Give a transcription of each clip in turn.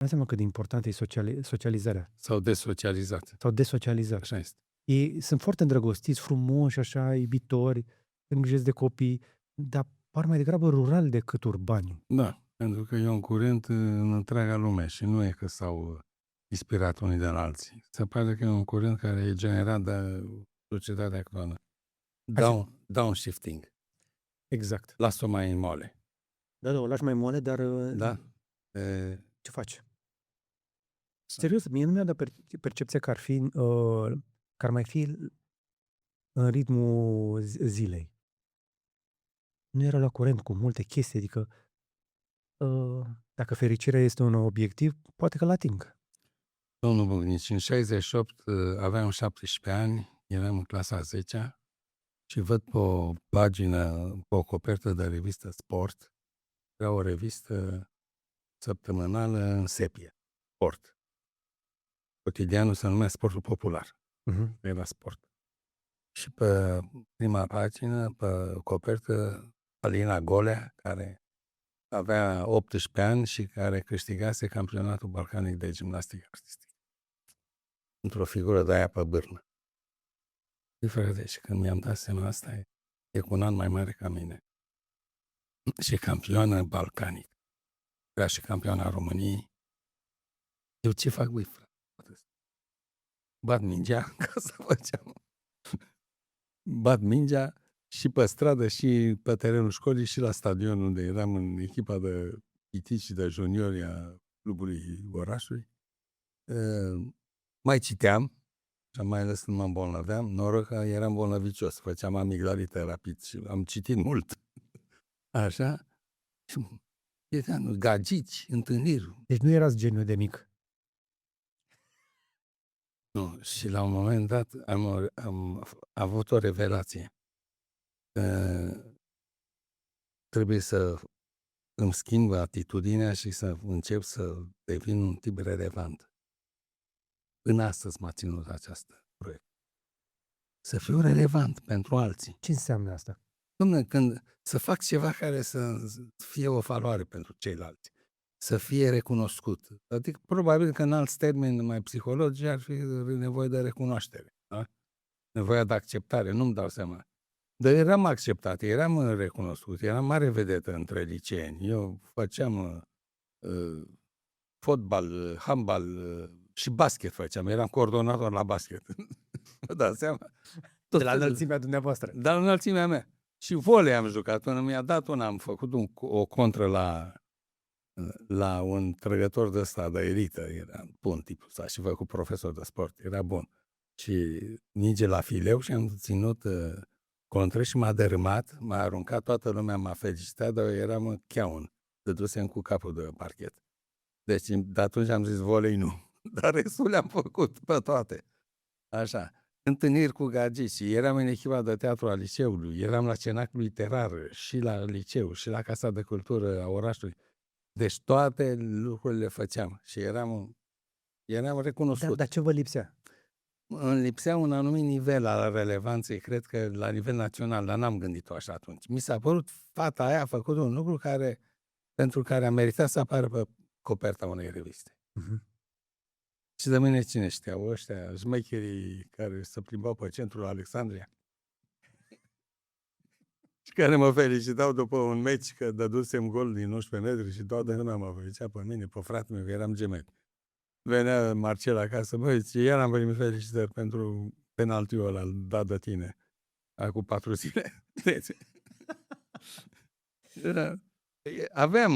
Înseamnă cât de important e socializarea sau desocializat. sau desocializarea. Așa este. Ei sunt foarte îndrăgostiți, frumoși, așa, iubitori, se îngrijesc de copii, dar par mai degrabă rurali decât urbani. Da, pentru că e un curent în întreaga lume și nu e că s-au inspirat unii de la alții. Se pare că e un curent care e generat de societatea actuală. Așa. Downshifting. Exact. Lasă-o mai mole. Da, o lași mai moale, dar Da? E, ce faci? Serios, mie nu mi-a dat percepția că că ar mai fi în ritmul zilei. Nu era la curent cu multe chestii, adică dacă fericirea este un obiectiv, poate că l-ating. Domnul Bugnici, în 68 aveam 17 ani, eram în clasa a 10-a și văd pe o pagină, pe o copertă de revistă Sport, era o revistă săptămânală în sepie, Sport. Cotidianul se numea Sportul Popular, era Sport. Și pe prima pagină, pe copertă, Alina Golea, care avea 18 ani și care câștigase campionatul balcanic de gimnastică artistică. Într-o figură de aia pe bârnă. Frate, și când mi-am dat seama asta, e cu un an mai mare ca mine. Și campioană balcanic. Era și campioana României. Eu ce fac, băi, frate? Bat mingea, ca să făceam. Bat mingea și pe stradă, și pe terenul școlii, și la stadion unde eram în echipa de pitici și de juniori a clubului orașului. Mai citeam, și mai ales când mă îmbolnăveam, noroc că eram bolnăvicios, făceam amigdalită rapid și am citit mult. Așa, și eram gagici, întâlniri. Deci nu erați geniu de mic. Nu, și la un moment dat am avut o revelație. Trebuie să îmi schimb atitudinea și să încep să devin un tip relevant. Până astăzi m-a ținut această proiect. Să fiu relevant pentru alții. Ce înseamnă asta? Dom'le, când să fac ceva care să fie o valoare pentru ceilalți, să fie recunoscut. Adică, probabil că în alți termeni mai psihologici ar fi nevoie de recunoaștere. Da? Nevoia de acceptare, nu-mi dau seama. Dar eram acceptat, eram recunoscut, eram mare vedetă între liceeni. Eu făceam fotbal, handbal și basket făceam. Eram coordonator la basket. Vă dați seama? De la înălțimea dumneavoastră. De la înălțimea mea. Și volei am jucat. Până mi-a dat am făcut o contră la un trăgător de ăsta de elită. Era bun tipul ăsta și făcut profesor de sport. Era bun. Și ninge la fileu și am ținut contră și m-a dărâmat, m-a aruncat, toată lumea m-a felicitat, dar eu eram cheaun. Dădusem cu capul de parchet. Deci de atunci am zis volei nu. Dar restul le-am făcut pe toate. Așa. Întâlniri cu gagici. Eram în echipa de teatru a liceului, eram la cenacul literar și la liceu și la Casa de Cultură a orașului. Deci toate lucrurile făceam și eram recunoscut. Dar ce vă lipsea? Îmi lipsea un anumit nivel al relevanței, cred că la nivel național, dar n-am gândit-o așa atunci. Mi s-a părut fata aia a făcut un lucru pentru care a meritat să apară pe coperta unei reviste. Și de mine cine știau? Ăștia șmecherii care se plimbau pe centrul Alexandria și care mă felicitau după un meci că dădusem gol din 11 metri și toată lumea mă felicita pe mine, pe fratele meu, că eram gemeni. Venea Marcel acasă, băi, iar am primit felicitări pentru penaltiul ăla dat de tine acum 4 zile. Aveam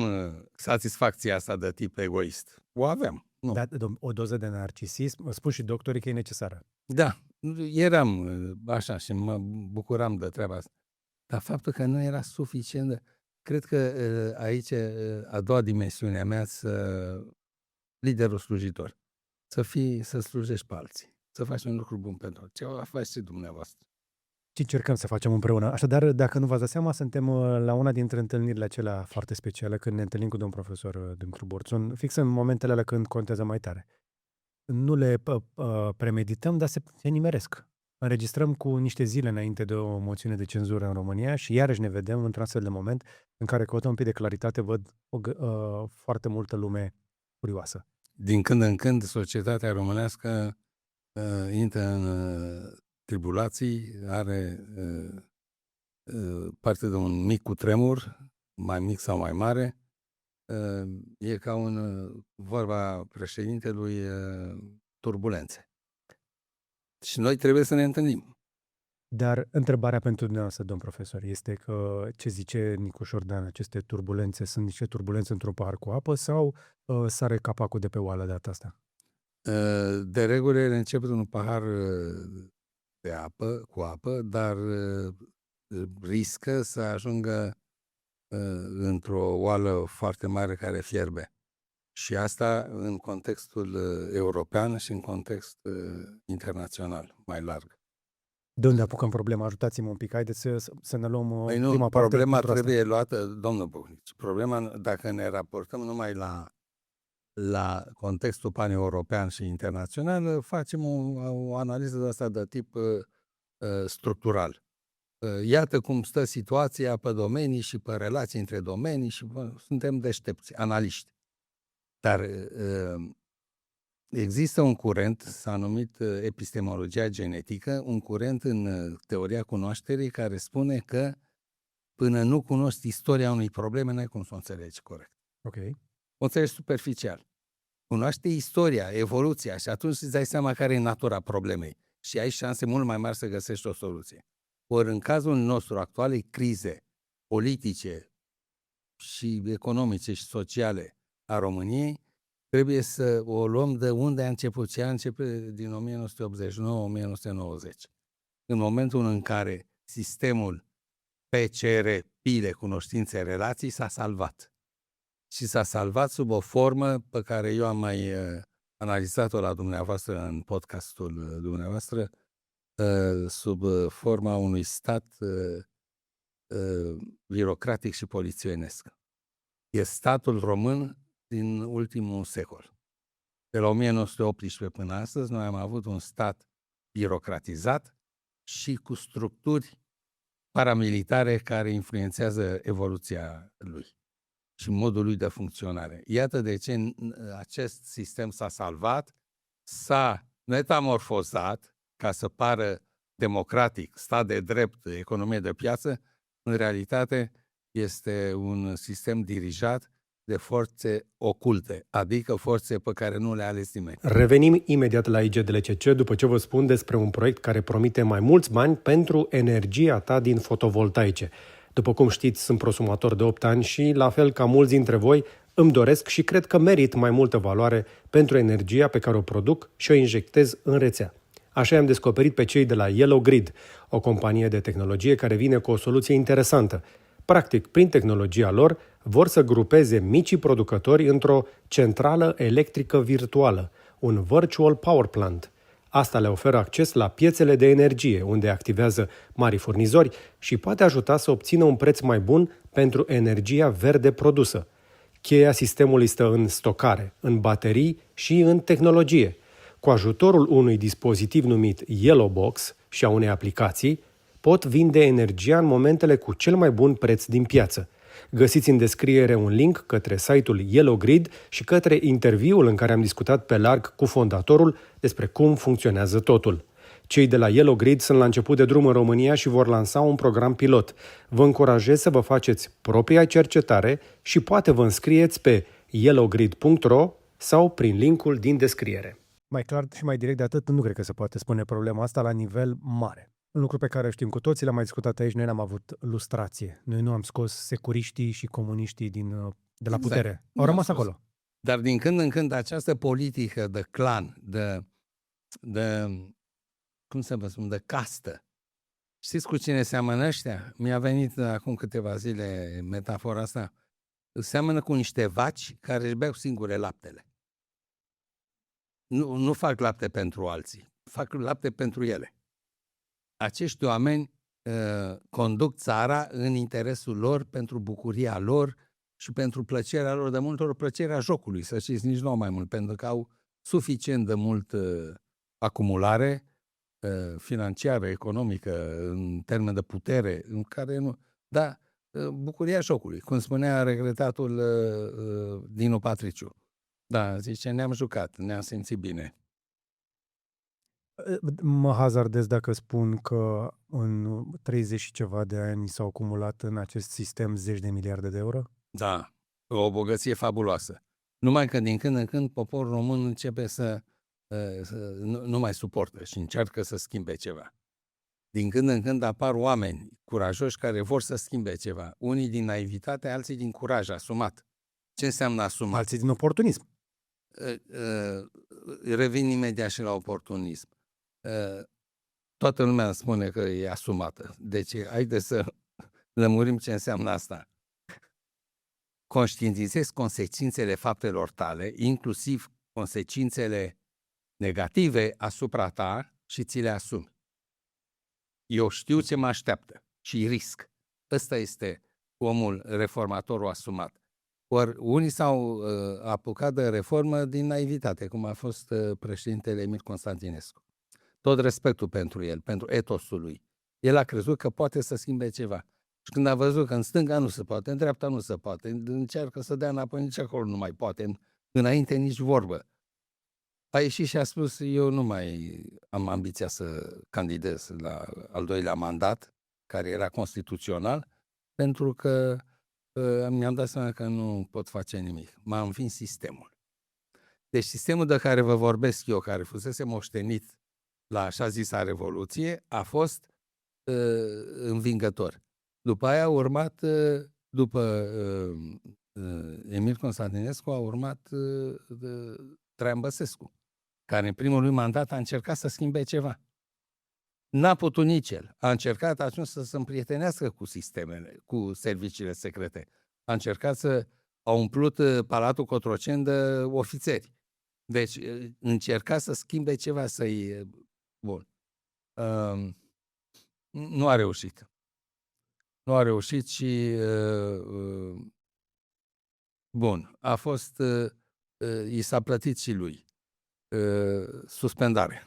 satisfacția asta de tip egoist. O aveam. Nu. Da, o doză de narcisism, spun și doctorii că e necesară. Da, eram așa și mă bucuram de treaba asta. Dar faptul că nu era suficient de... Cred că aici a doua dimensiune a mea liderul slujitor. Să slujești pe alții. Să faci un lucru bun pentru alții. Ce faci și dumneavoastră. Ce încercăm să facem împreună. Așadar, dacă nu v-ați dat seama, suntem la una dintre întâlnirile acelea foarte speciale, când ne întâlnim cu domn profesor Dâncru Borțun, fix în momentele alea când contează mai tare. Nu le premedităm, dar se nimeresc. Înregistrăm cu niște zile înainte de o moțiune de cenzură în România și iarăși ne vedem într-un astfel de moment în care căutăm un pic de claritate, văd foarte multă lume curioasă. din când în când societatea românească intră în tribulații, are parte de un mic cutremur, mai mic sau mai mare. E ca vorba președintelui, turbulențe. Și noi trebuie să ne întâlnim. Dar întrebarea pentru dumneavoastră, domn profesor, este că ce zice Nicu Șordan, aceste turbulențe sunt niște turbulențe într-un pahar cu apă sau sare capacul de pe oală de data asta? De regulă ele încep un pahar cu apă, dar riscă să ajungă într-o oală foarte mare care fierbe. Și asta în contextul european și în context internațional, mai larg. De unde apucăm problema? Ajutați-mă un pic, haideți să ne luăm Păi nu, prima parte. problema pentru asta. trebuie luată, domnul Bucnici. Problema, dacă ne raportăm numai la contextul paneuropean și internațional, facem o analiză de asta de tip structural. Iată cum stă situația pe domenii și pe relații între domenii și suntem deștepți, analiști. Dar există un curent, s-a numit epistemologia genetică, un curent în teoria cunoașterii care spune că până nu cunoști istoria unei probleme, n-ai cum să o înțelegi corect. Ok. O înțelegi superficial. Cunoaște istoria, evoluția și atunci îți dai seama care e natura problemei și ai șanse mult mai mari să găsești o soluție. Ori în cazul nostru actualei crize politice și economice și sociale a României, trebuie să o luăm de unde a început. Ce a început din 1989-1990. În momentul în care sistemul PCR, pile, cunoștințe, relații s-a salvat. Și s-a salvat sub o formă pe care eu am mai analizat-o la dumneavoastră în podcastul dumneavoastră, sub forma unui stat birocratic și polițienesc. E statul român din ultimul secol. De la 1918 până astăzi, noi am avut un stat birocratizat și cu structuri paramilitare care influențează evoluția lui și modul lui de funcționare. Iată de ce acest sistem s-a salvat, s-a metamorfozat ca să pară democratic, stat de drept, economie de piață. În realitate este un sistem dirijat de forțe oculte, adică forțe pe care nu le-a ales nimeni. Revenim imediat la IGDLCC după ce vă spun despre un proiect care promite mai mulți bani pentru energia ta din fotovoltaice. După cum știți, sunt prosumator de 8 ani și, la fel ca mulți dintre voi, îmi doresc și cred că merit mai multă valoare pentru energia pe care o produc și o injectez în rețea. Așa i-am descoperit pe cei de la Yellow Grid, o companie de tehnologie care vine cu o soluție interesantă. Practic, prin tehnologia lor, vor să grupeze micii producători într-o centrală electrică virtuală, un virtual power plant. Asta le oferă acces la piețele de energie, unde activează mari furnizori și poate ajuta să obțină un preț mai bun pentru energia verde produsă. Cheia sistemului stă în stocare, în baterii și în tehnologie. Cu ajutorul unui dispozitiv numit Yellow Box și a unei aplicații, pot vinde energia în momentele cu cel mai bun preț din piață. Găsiți în descriere un link către site-ul Yellow Grid și către interviul în care am discutat pe larg cu fondatorul despre cum funcționează totul. Cei de la Yellow Grid sunt la început de drum în România și vor lansa un program pilot. Vă încurajez să vă faceți propria cercetare și poate vă înscrieți pe yellowgrid.ro sau prin linkul din descriere. Mai clar și mai direct de atât, nu cred că se poate spune problema asta la nivel mare. Un lucru pe care știm cu toții, l-am mai discutat aici, noi n-am avut lustrație. Noi nu am scos securiștii și comuniștii de la putere. Exact. Au rămas acolo. Dar din când în când această politică de clan, de cum să vă spun, de castă. Știți cu cine seamănă ăștia? Mi-a venit acum câteva zile metafora asta. Seamănă cu niște vaci care își beau singure laptele. Nu fac lapte pentru alții, fac lapte pentru ele. Acești oameni conduc țara în interesul lor, pentru bucuria lor și pentru plăcerea lor, de multe ori plăcerea jocului, să știți, nici nu mai mult, pentru că au suficient de mult acumulare financiară, economică, în termen de putere, în care nu... Da, bucuria jocului, cum spunea regretatul Dinu Patriciu. Da, zice, ne-am jucat, ne-am simțit bine. Mă hazardez dacă spun că în 30 și ceva de ani s-au acumulat în acest sistem zeci de miliarde de euro? Da, o bogăție fabuloasă. Numai că din când în când poporul român începe să nu mai suportă și încearcă să schimbe ceva. Din când în când apar oameni curajoși care vor să schimbe ceva. Unii din naivitate, alții din curaj asumat. Ce înseamnă asumat? Alții din oportunism. Revin imediat și la oportunism. Toată lumea îmi spune că e asumată. Deci, haideți să lămurim ce înseamnă asta. Conștientizezi consecințele faptelor tale, inclusiv consecințele negative asupra ta și ți le asumi. Eu știu ce mă așteaptă și risc. Ăsta este omul reformatorul asumat. Ori unii s-au apucat de reformă din naivitate, cum a fost președintele Emil Constantinescu. Tot respectul pentru el, pentru etosul lui. El a crezut că poate să schimbe ceva. Și când a văzut că în stânga nu se poate, în dreapta nu se poate, încearcă să dea înapoi, nici acolo nu mai poate, înainte nici vorbă. A ieșit și a spus, eu nu mai am ambiția să candidez la al doilea mandat, care era constituțional, pentru că mi-am dat seama că nu pot face nimic. M-a învins sistemul. Deci sistemul de care vă vorbesc eu, care fusese moștenit la așa zisa Revoluție, a fost învingător. După aia a urmat, după Emil Constantinescu, a urmat Traian Băsescu, care în primul lui mandat a încercat să schimbe ceva. N-a putut nici el. A încercat atunci să se împrietenească cu sistemele, cu serviciile secrete. A încercat a umplut Palatul Cotroceni de ofițeri. Deci încerca să schimbe ceva, să-i... Bun. Nu a reușit. Nu a reușit și... Bun. A fost... I s-a plătit și lui. Suspendare.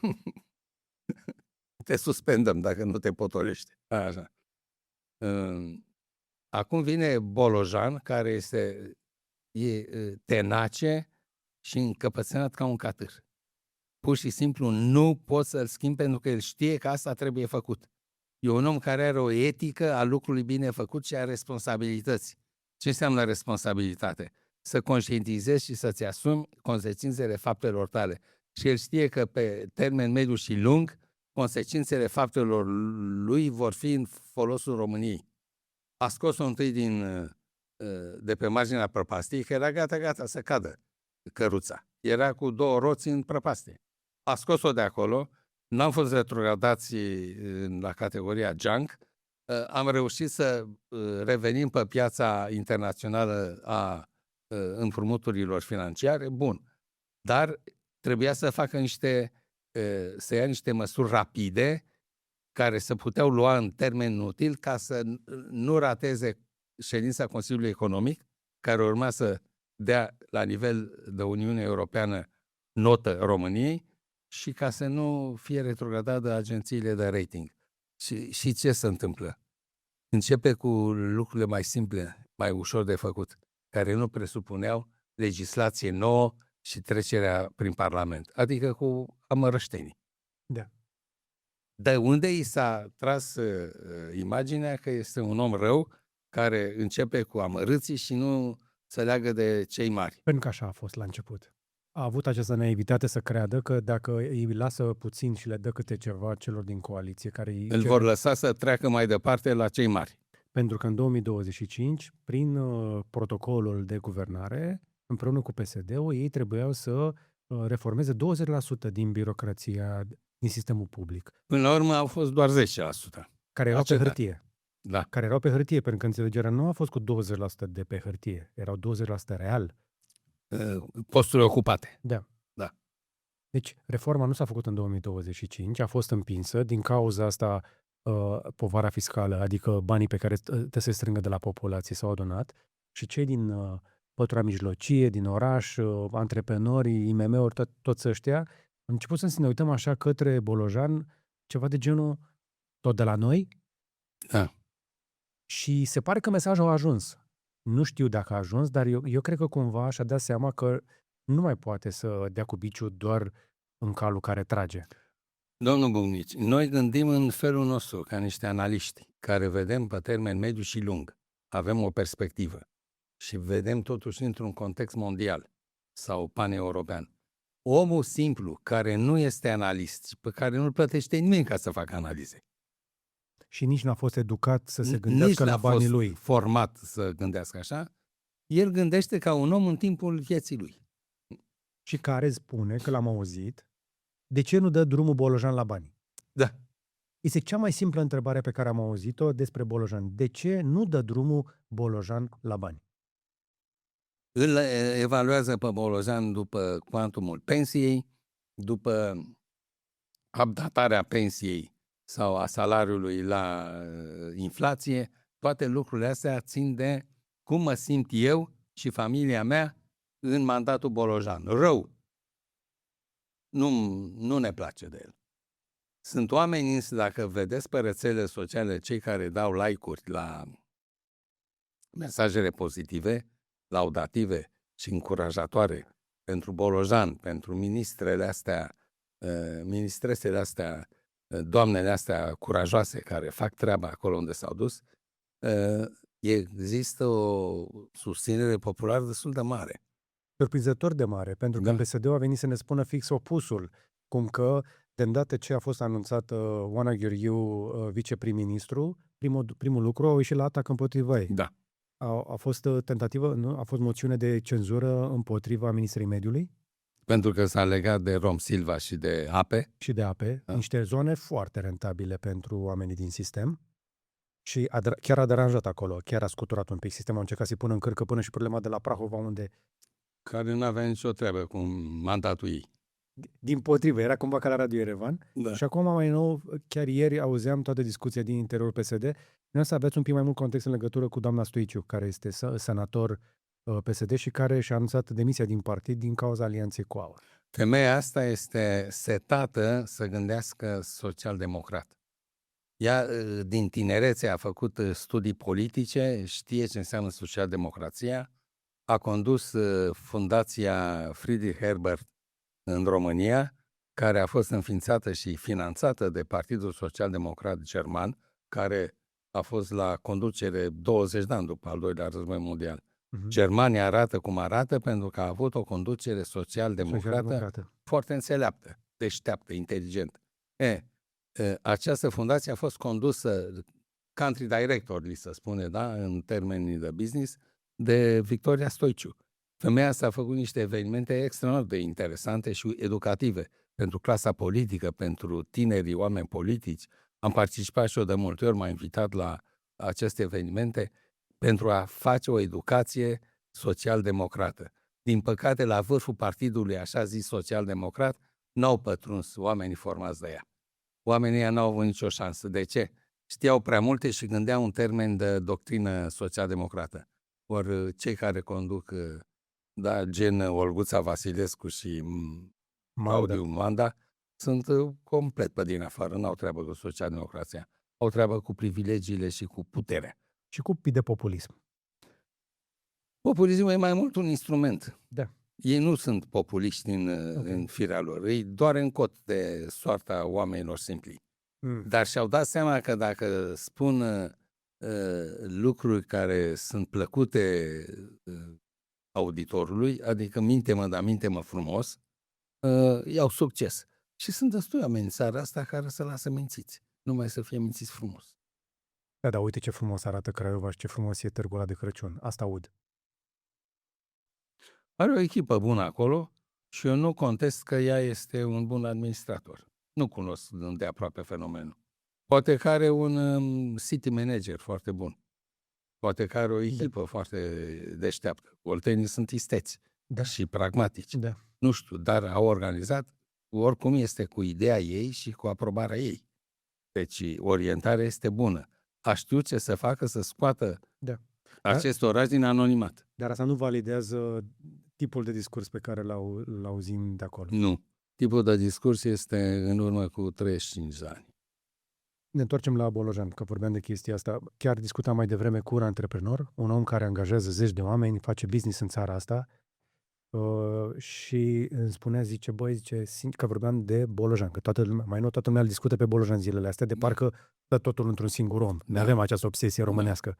Te suspendăm dacă nu te potolești. Așa. Acum vine Bolojan, care e tenace și încăpățânat ca un catâr. Pur și simplu nu poți să-l schimbi pentru că el știe că asta trebuie făcut. E un om care are o etică a lucrului bine făcut și a responsabilități. Ce înseamnă responsabilitate? Să conștientizezi și să-ți asumi consecințele faptelor tale. Și el știe că pe termen mediu și lung, consecințele faptelor lui vor fi în folosul României. A scos-o întâi de pe marginea prăpastiei, că era gata să cadă căruța. Era cu două roți în prăpastie. A scos-o de acolo, n-am fost retrogradați la categoria junk, am reușit să revenim pe piața internațională a împrumuturilor financiare, bun. Dar trebuia să facă să ia niște măsuri rapide care să puteau lua în termen util ca să nu rateze ședința Consiliului Economic, care urma să dea la nivel de Uniune Europeană notă României și ca să nu fie retrogradat de agențiile de rating. Și ce se întâmplă? Începe cu lucrurile mai simple, mai ușor de făcut, care nu presupuneau legislație nouă și trecerea prin Parlament, adică cu amărăștenii. Da. De unde i s-a tras imaginea că este un om rău care începe cu amărâții și nu se leagă de cei mari. Pentru că așa a fost la început. A avut această naivitate să creadă că dacă îi lasă puțin și le dă câte ceva celor din coaliție care îl vor lăsa să treacă mai departe la cei mari. Pentru că în 2025, prin protocolul de guvernare, împreună cu PSD-ul, ei trebuiau să reformeze 20% din birocrația din sistemul public. Până la urmă au fost doar 10%. Care erau pe hârtie. Da. Care erau pe hârtie, pentru că înțelegerea nu a fost cu 20% de pe hârtie. Erau 20% real. Posturile ocupate. Da. Da. Deci, reforma nu s-a făcut în 2025, a fost împinsă din cauza asta povara fiscală, adică banii pe care trebuie să se strângă de la populație s-au adunat și cei din pătura mijlocie, din oraș, antreprenorii, IMM-uri, toți ăștia, am început să ne uităm așa către Bolojan, ceva de genul tot de la noi. Da. Și se pare că mesajul a ajuns. Nu știu dacă a ajuns, dar eu cred că cumva și-a dat seama că nu mai poate să dea cu biciul doar în calul care trage. Domnul Bucnici, noi gândim în felul nostru, ca niște analiști, care vedem pe termen mediu și lung. Avem o perspectivă și vedem totuși într-un context mondial sau paneuropean. Omul simplu, care nu este analist și pe care nu-l plătește nimeni ca să facă analize. Și nici n-a fost educat să se Nici gândească la n-a banii fost lui. format să gândească așa. El gândește ca un om în timpul vieții lui. Și care spune, că l-am auzit, de ce nu dă drumul Bolojan la bani? Da. Este cea mai simplă întrebare pe care am auzit-o despre Bolojan. De ce nu dă drumul Bolojan la bani? Îl evaluează pe Bolojan după cuantumul pensiei, după updatarea pensiei sau a salariului la inflație. Toate lucrurile astea țin de cum mă simt eu și familia mea în mandatul Bolojan. Rău. Nu ne place de el. Sunt oameni, însă, dacă vedeți pe rețelele sociale cei care dau like-uri la mesajele pozitive, laudative și încurajatoare pentru Bolojan, pentru ministrele astea, ministresele astea, doamnele astea curajoase care fac treaba acolo unde s-au dus, există o susținere populară destul de mare. Surprinzător de mare, pentru că Da. PSD-ul a venit să ne spună fix opusul, cum că, de îndată ce a fost anunțat Oana Gheorghiu viceprim-ministru, primul lucru au ieșit la atac împotriva ei. Da. A fost tentativă, nu? A fost moțiune de cenzură împotriva Ministrei Mediului Pentru că s-a legat de Rom Silva și de ape. și de ape, Da. niște zone foarte rentabile pentru oamenii din sistem. Și chiar a deranjat acolo, chiar a scuturat un pic sistemul, a încercat să-i pună în cârcă până și problema de la Prahova, unde, Care nu avea nicio treabă cu mandatul ei. dimpotrivă, era cumva ca la Radio Erevan. Da. Și acum, mai nou, chiar ieri auzeam toată discuția din interiorul PSD. Vreau să aveți un pic mai mult context în legătură cu doamna Stoiciu, care este senator PSD și care și-a anunțat demisia din partid din cauza alianței cu AUR. Femeia asta este setată să gândească social-democrat. Ea, din tinerețe, a făcut studii politice, știe ce înseamnă social-democrația, a condus Fundația Friedrich Herbert în România, care a fost înființată și finanțată de Partidul Social-Democrat German, care a fost la conducere 20 de ani după al doilea război mondial. Germania arată cum arată pentru că a avut o conducere social-democrată foarte înțeleaptă, deșteaptă, inteligentă. Această fundație a fost condusă, country director, li se spune, da, în termenii de business, de Victoria Stoiciu. Femeia asta a făcut niște evenimente extraordinar de interesante și educative pentru clasa politică, pentru tinerii oameni politici. Am participat și eu de multe ori, m-a invitat la aceste evenimente pentru a face o educație social-democrată. Din păcate, la vârful partidului, așa zis social-democrat, n-au pătruns oamenii formați de ea. Oamenii ăia n-au avut nicio șansă. De ce? Știau prea multe și gândeau în termen de doctrină social-democrată. Ori cei care conduc, da, gen Olguța Vasilescu și Claudiu Manda, sunt complet pe din afară, n-au treabă cu social-democrația. Au treabă cu privilegiile și cu puterea. Și cu de populism. Populismul e mai mult un instrument. Da. Ei nu sunt populiști în firea lor. Ei doar în cot de soarta oamenilor simpli. Dar și-au dat seama că dacă spun lucruri care sunt plăcute auditorului, adică minte-mă, dar minte-mă frumos, iau succes. Și sunt destui oameni în țara asta care să lasă mințiți. Numai să fie mințiți frumos. Da, dar uite ce frumos arată Craiova și ce frumos e târgul ăla de Crăciun. Asta aud. Are o echipă bună acolo și eu nu contest că ea este un bun administrator. Nu cunosc de aproape fenomenul. Poate că are un city manager foarte bun. Poate că are o echipă foarte deșteaptă. Oltenii sunt isteți și pragmatici. Da. Nu știu, dar au organizat, oricum este cu ideea ei și cu aprobarea ei. Deci orientarea este bună. A știut ce să facă să scoată acest oraș din anonimat. Dar asta nu validează tipul de discurs pe care l auzim de acolo. Nu. Tipul de discurs este în urmă cu 35 de ani. Ne întoarcem la Bolojan, că vorbeam de chestia asta. Chiar discutam mai devreme cu un antreprenor, un om care angajează zeci de oameni, face business în țara asta Și îmi spunea, zice, băi, zice, că vorbeam de Bolojan, că toată lumea, mai nou toată lumea îl discută pe Bolojan zilele astea, de Da. parcă stă totul într-un singur om. Ne Da. avem această obsesie Da. românească.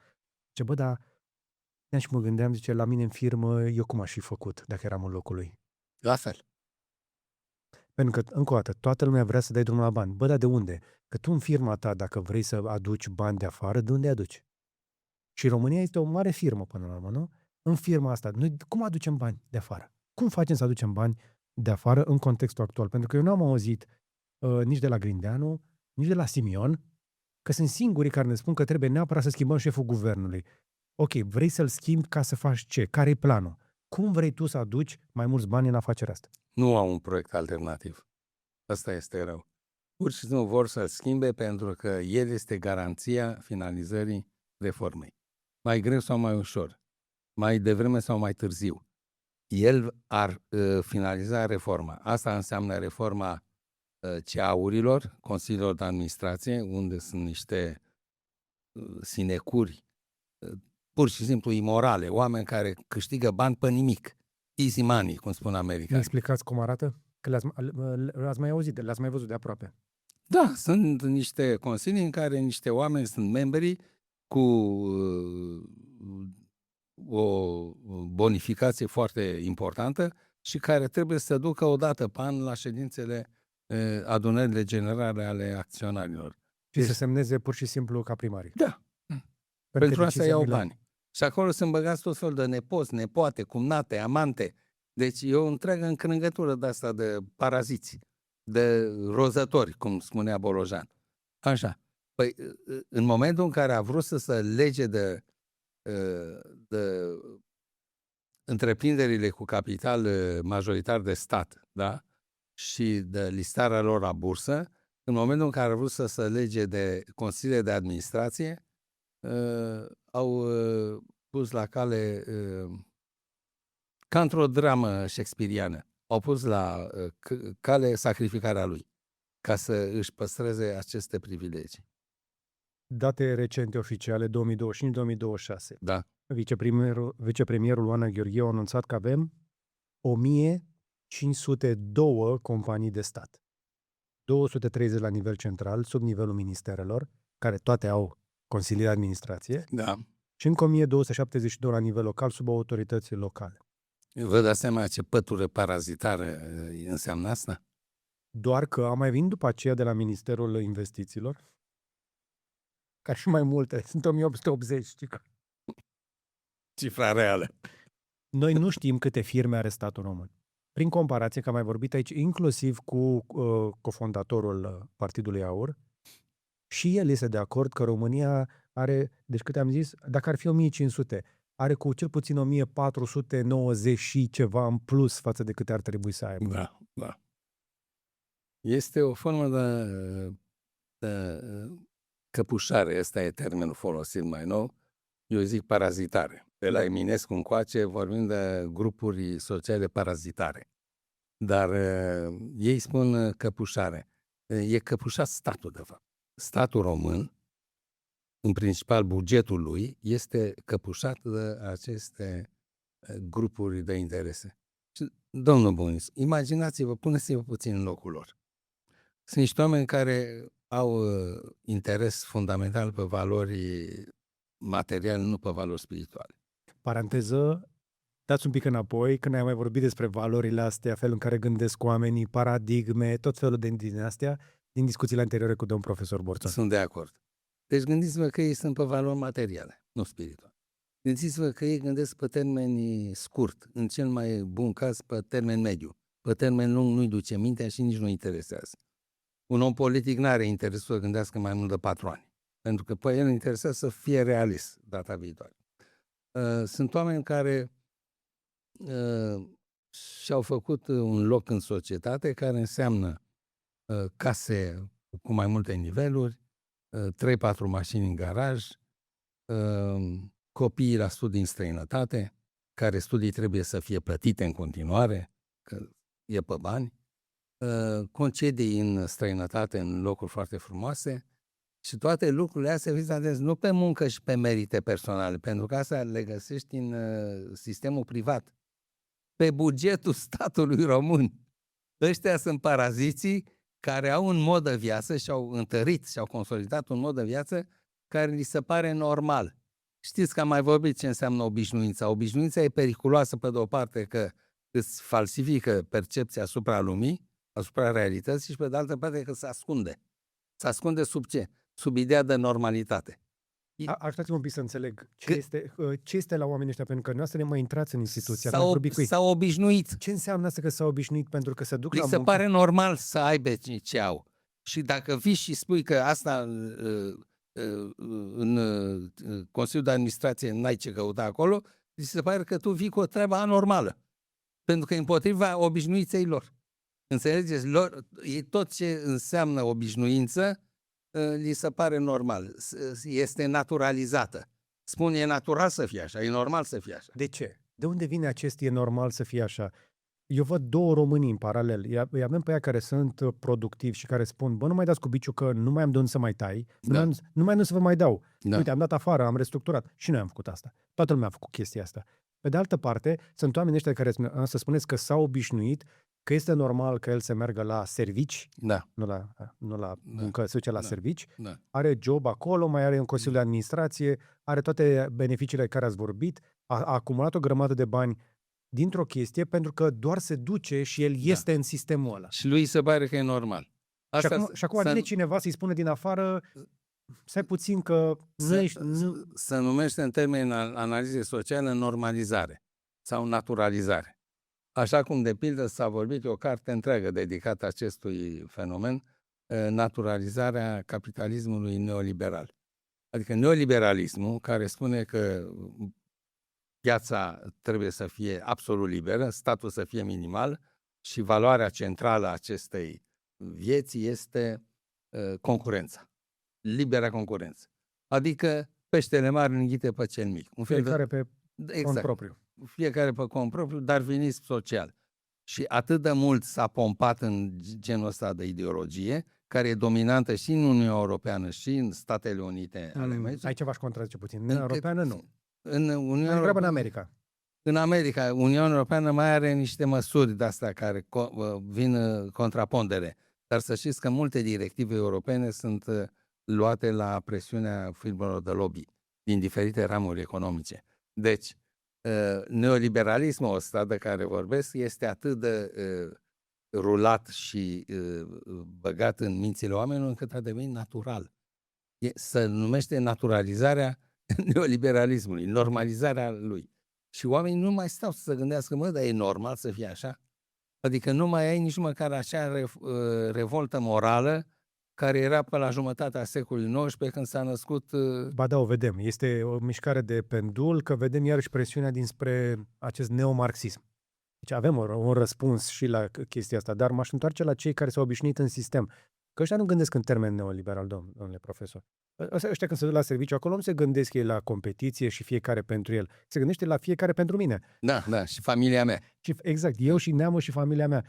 Zice, bă, dar și mă gândeam, zice, la mine în firmă, eu cum aș fi făcut dacă eram în locul lui? La fel. Pentru că, încă o dată, toată lumea vrea să dai drumul la bani. Bă, dar de unde? Că tu în firma ta, dacă vrei să aduci bani de afară, de unde aduci? Și România este o mare firmă până la urmă, nu? În firma asta, noi cum aducem bani de afară? Cum facem să aducem bani de afară în contextul actual? Pentru că eu nu am auzit nici de la Grindeanu, nici de la Simion, că sunt singurii care ne spun că trebuie neapărat să schimbăm șeful guvernului. Ok, vrei să-l schimbi ca să faci ce? Care-i planul? Cum vrei tu să aduci mai mulți bani în afacerea asta? Nu au un proiect alternativ. Asta este rău. Pur și simplu vor să-l schimbe pentru că el este garanția finalizării reformei. Mai greu sau mai ușor, mai devreme sau mai târziu. El ar finaliza reforma. Asta înseamnă reforma CEAUR-ilor, consiliilor de administrație, unde sunt niște sinecuri pur și simplu imorale, oameni care câștigă bani pe nimic. Easy money, cum spun Ne americanii. explicați cum arată? Că le-ați mai auzit, le-ați mai văzut de aproape. Da, sunt niște consilii în care niște oameni sunt membri cu o bonificație foarte importantă și care trebuie să se ducă o dată pe an la ședințele adunările generale ale acționarilor. Și să semneze pur și simplu ca primarii. Da. Pentru asta iau bani. Și acolo sunt băgați tot fel de nepoți, nepoate, cumnate, amante. Deci e o întreagă încrângătură de asta de paraziți, de rozători, cum spunea Bolojan. Așa. Păi, în momentul în care a vrut să se lege de întreprinderile cu capital majoritar de stat, da? Și de listarea lor la bursă, în momentul în care a vrut să se lege de consiliile de administrație, au pus la cale, ca într-o dramă shakespeariană, au pus la cale sacrificarea lui, ca să își păstreze aceste privilegii. Date recente oficiale, 2025-2026. Da. Vicepremierul Oana Gheorghiu a anunțat că avem 1502 companii de stat. 230 la nivel central, sub nivelul ministerelor, care toate au consilii de administrație, Da. și încă 1272 la nivel local, sub autorități locale. Vă dați seama ce pătură parazitară înseamnă asta? Doar că am mai venit după aceea de la Ministerul Investițiilor, ca și mai multe, sunt 1880, știi că. Cifra reală. Noi nu știm câte firme are statul român. Prin comparație, că am mai vorbit aici, inclusiv cu cofondatorul Partidului Aur, și el este de acord că România are, deci câte am zis, dacă ar fi 1500, are cu cel puțin 1490 și ceva în plus față de câte ar trebui să aibă. Da, da. Este o formă de căpușare, ăsta e termenul folosit mai nou, eu zic parazitare. De la Eminescu încoace vorbim de grupuri sociale parazitare. Dar ei spun căpușare. E căpușat statul, de fapt. Statul român, în principal bugetul lui, este căpușat de aceste grupuri de interese. Și, domnul Bunis, imaginați-vă, puneți-vă puțin în locul lor. Sunt niște oameni care au interes fundamental pe valori materiale, nu pe valori spirituale. Paranteză, dați un pic înapoi, când ai mai vorbit despre valorile astea, felul în care gândesc oamenii, paradigme, tot felul din astea, din discuțiile anterioare cu domnul profesor Borțan. Sunt de acord. Deci gândiți-vă că ei sunt pe valori materiale, nu spirituale. Gândiți-vă că ei gândesc pe termeni scurt, în cel mai bun caz pe termen mediu. Pe termen lung nu-i duce mintea și nici nu interesează. Un om politic n-are interesul să gândească mai mult de 4 ani. Pentru că pe el interesează să fie realist data viitoare. Sunt oameni care și-au făcut un loc în societate care înseamnă case cu mai multe niveluri, 3-4 mașini în garaj, copiii la studii în străinătate, care studii trebuie să fie plătite în continuare, că e pe bani, concedii în străinătate, în locuri foarte frumoase, și toate lucrurile astea, fiți nu pe muncă și pe merite personale, pentru că asta le găsești în sistemul privat. pe bugetul statului român. Ăștia sunt paraziții care au un mod de viață și-au întărit, și-au consolidat un mod de viață care li se pare normal. Știți că am mai vorbit ce înseamnă obișnuința. Obișnuința e periculoasă pe de o parte că îți falsifică percepția asupra lumii, asupra realității, și pe de altă parte că se ascunde. Se ascunde sub ce? Sub ideea de normalitate. Așteptați-mă un pic să înțeleg ce este la oamenii ăștia, pentru că noastră ne mai intrați în instituție. S-au obișnuit. Ce înseamnă asta că s-au obișnuit? Pentru că se duc la se pare normal să aibă ce au. Și dacă vii și spui că asta în Consiliul de Administrație n-ai ce căuta acolo, ți se pare că tu vii cu o treabă anormală. Pentru că e împotriva obișnuinței lor. Înțelegeți? Tot ce înseamnă obișnuință li se pare normal. Este naturalizată. Spun, e natural să fie așa, e normal să fie așa. De ce? De unde vine acest e normal să fie așa? Eu văd două români în paralel. Îi avem pe aia care sunt productivi și care spun, bă, nu mai dați cu biciu că nu mai am de unde să mai tai, nu mai am să vă mai dau. Da. Uite, am dat afară, am restructurat. Și noi am făcut asta. Toată lumea a făcut chestia asta. Pe de altă parte, sunt oamenii ăștia care, să spuneți că s-au obișnuit, că este normal că el să meargă la servici, nu la muncă, se duce la servici, are job acolo, mai are un consiliu de administrație, are toate beneficiile care ați vorbit, a acumulat o grămadă de bani dintr-o chestie pentru că doar se duce și el este în sistemul ăla. Și lui se pare că e normal. Și acum vine cineva să-i spună din afară, stai puțin că să numește în termeni analize sociale normalizare sau naturalizare. Așa cum, de pildă, s-a vorbit o carte întreagă dedicată acestui fenomen, naturalizarea capitalismului neoliberal. Adică neoliberalismul, care spune că piața trebuie să fie absolut liberă, statul să fie minimal și valoarea centrală a acestei vieți este concurența. Libera concurență. Adică peștele mare înghite pe cel mic. Fiecare pe cont propriu. Fiecare pe cont propriu, darwinism social. Și atât de mult s-a pompat în genul ăsta de ideologie, care e dominantă și în Uniunea Europeană și în Statele Unite ale Americii. Aici v-aș contrazice puțin. În Uniunea Europeană nu. În Uniunea Europeană, în America. În America, Uniunea Europeană mai are niște măsuri de-astea care vin contrapondere. Dar să știți că multe directive europene sunt luate la presiunea firmelor de lobby din diferite ramuri economice. Deci, neoliberalismul ăsta de care vorbesc este atât de rulat și băgat în mințile oamenilor încât a devenit natural. Se numește naturalizarea neoliberalismului, normalizarea lui. Și oamenii nu mai stau să se gândească, mă, dar e normal să fie așa? Adică nu mai ai nici măcar așa revoltă morală care era pe la jumătatea secolului XIX când s-a născut... Ba da, o vedem. Este o mișcare de pendul, că vedem iarăși presiunea dinspre acest neomarxism. Deci avem un răspuns și la chestia asta, dar m-aș întoarce la cei care s-au obișnuit în sistem. Că ăștia nu gândesc în termen neoliberal, domnule profesor. Ăștia când se duc la serviciu acolo nu se gândesc ei la competiție și fiecare pentru el. Se gândește la fiecare pentru mine. Da, și familia mea. Exact, eu și neamul și familia mea.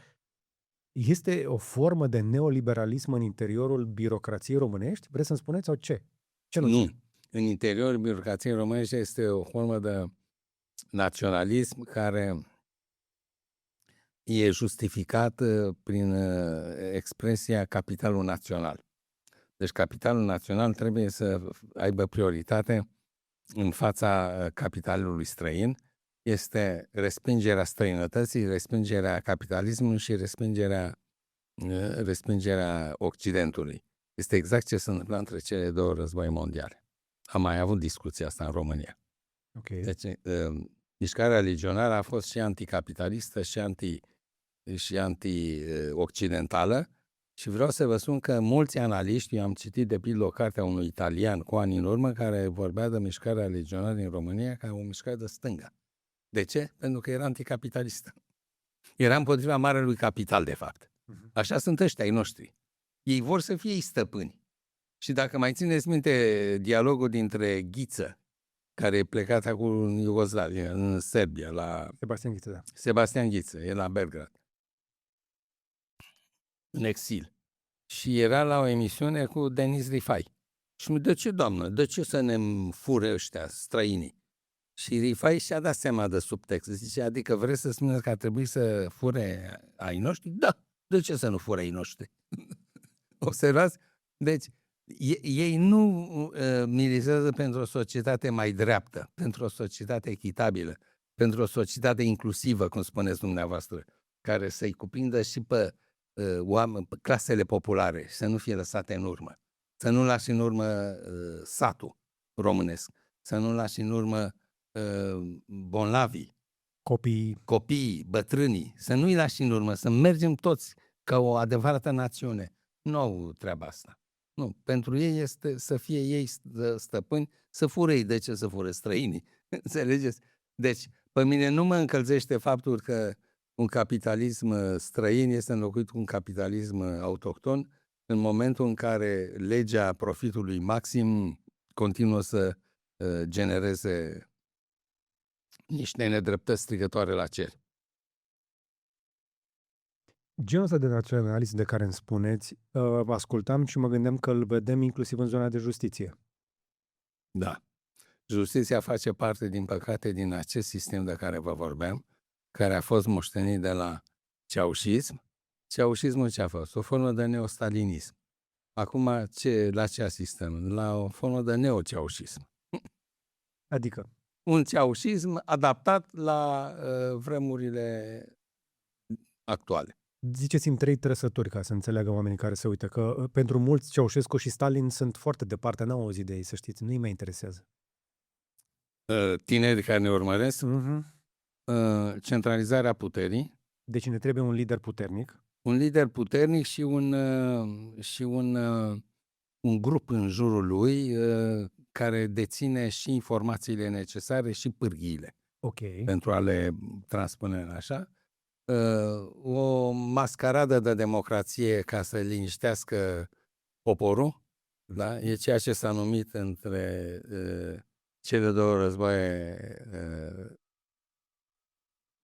Este o formă de neoliberalism în interiorul birocrației românești? Vreți să-mi spuneți sau ce? Nu. În interiorul birocrației românești este o formă de naționalism care e justificat prin expresia capitalul național. Deci capitalul național trebuie să aibă prioritate în fața capitalului străin. Este respingerea străinătății, respingerea capitalismului și respingerea Occidentului. Este exact ce se întâmplă între cele două război mondiale. Am mai avut discuția asta în România. Okay. Deci, mișcarea legionară a fost și anticapitalistă și anti-occidentală și vreau să vă spun că mulți analiști, eu am citit de pildă o carte a unui italian cu ani în urmă care vorbea de mișcarea legionară din România ca o mișcare de stânga. De ce? Pentru că era anticapitalistă. Era împotriva marelui capital, de fapt. Așa sunt ăștia ai noștri. Ei vor să fie stăpâni. Și dacă mai țineți minte dialogul dintre Ghiță, care e plecat acum în Iugoslavia, în Serbia, la... Sebastian Ghiță, da. Sebastian Ghiță, e la Belgrad. În exil. Și era la o emisiune cu Denis Rifai. Și mi-a de ce, doamnă, de ce să ne fure ăștia străinii? Și Rifai și-a dat seama de subtext. Zice, adică vreți să spuneți că ar trebui să fure ai noștri? Da. De ce să nu fure ai noștri? Observați? Deci, ei nu milizează pentru o societate mai dreaptă, pentru o societate echitabilă, pentru o societate inclusivă, cum spuneți dumneavoastră, care să-i cuprindă și pe oameni, pe clasele populare, să nu fie lăsate în urmă. Să nu lași în urmă satul românesc, să nu lași în urmă bonlavii, copiii, bătrânii, să nu-i lași în urmă, să mergem toți ca o adevărată națiune. Nu au treaba asta. Nu, pentru ei este să fie ei stăpâni, să fure ei. De ce să fure străinii? Înțelegeți? Deci, pe mine nu mă încălzește faptul că un capitalism străin este înlocuit cu un capitalism autohton în momentul în care legea profitului maxim continuă să genereze niște nedreptăți strigătoare la cer. Genul ăsta de naționalism de care îmi spuneți, ascultam și mă gândeam că îl vedem inclusiv în zona de justiție. Da. Justiția face parte, din păcate, din acest sistem de care vă vorbeam, care a fost moștenit de la ceaușism. Ceaușismul ce a fost? O formă de neostalinism. Acum, la ce asistăm? La o formă de neoceaușism. Adică? Un ceaușism adaptat la vremurile actuale. Ziceți-mi 3 trăsături ca să înțeleagă oamenii care se uită, că pentru mulți Ceaușescu și Stalin sunt foarte departe, n-au auzit de ei, să știți, nu-i mai interesează. Tineri care ne urmăresc, centralizarea puterii. Deci ne trebuie un lider puternic. Un lider puternic și un grup în jurul lui care deține și informațiile necesare și pârghiile. Ok. Pentru a le transpune așa. O mascaradă de democrație ca să liniștească poporul, da? E ceea ce s-a numit între cele două războaie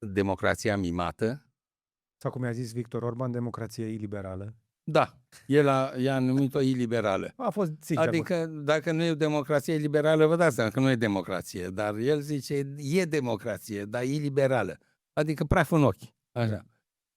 democrația mimată. Sau cum i-a zis Victor Orban, democrație iliberală. Da, el i-a numit-o iliberală. A fost sincer. Adică dacă nu e democrație iliberală, vă dați seama că nu e democrație, dar el zice e democrație, dar e iliberală. Adică praf în ochi. Așa.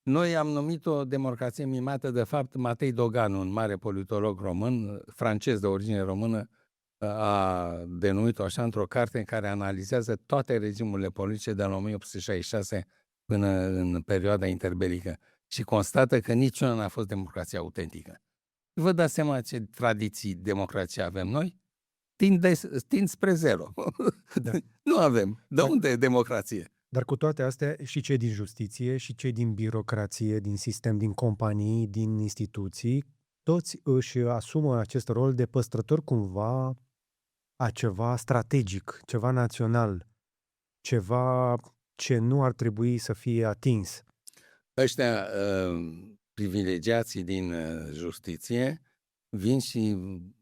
Noi am numit-o democrație mimată, de fapt, Matei Dogan, un mare politolog român, francez de origine română, a denumit-o așa într-o carte în care analizează toate regimurile politice de la 1866 până în perioada interbelică și constată că niciuna n-a fost democrație autentică. Vă dați seama ce tradiții democrație avem noi? Tind spre zero. Da. Nu avem. De unde e democrație? Dar cu toate astea, și cei din justiție, și cei din birocrație, din sistem, din companii, din instituții, toți își asumă acest rol de păstrător cumva a ceva strategic, ceva național, ceva ce nu ar trebui să fie atins. Ăștia privilegiații din justiție vin și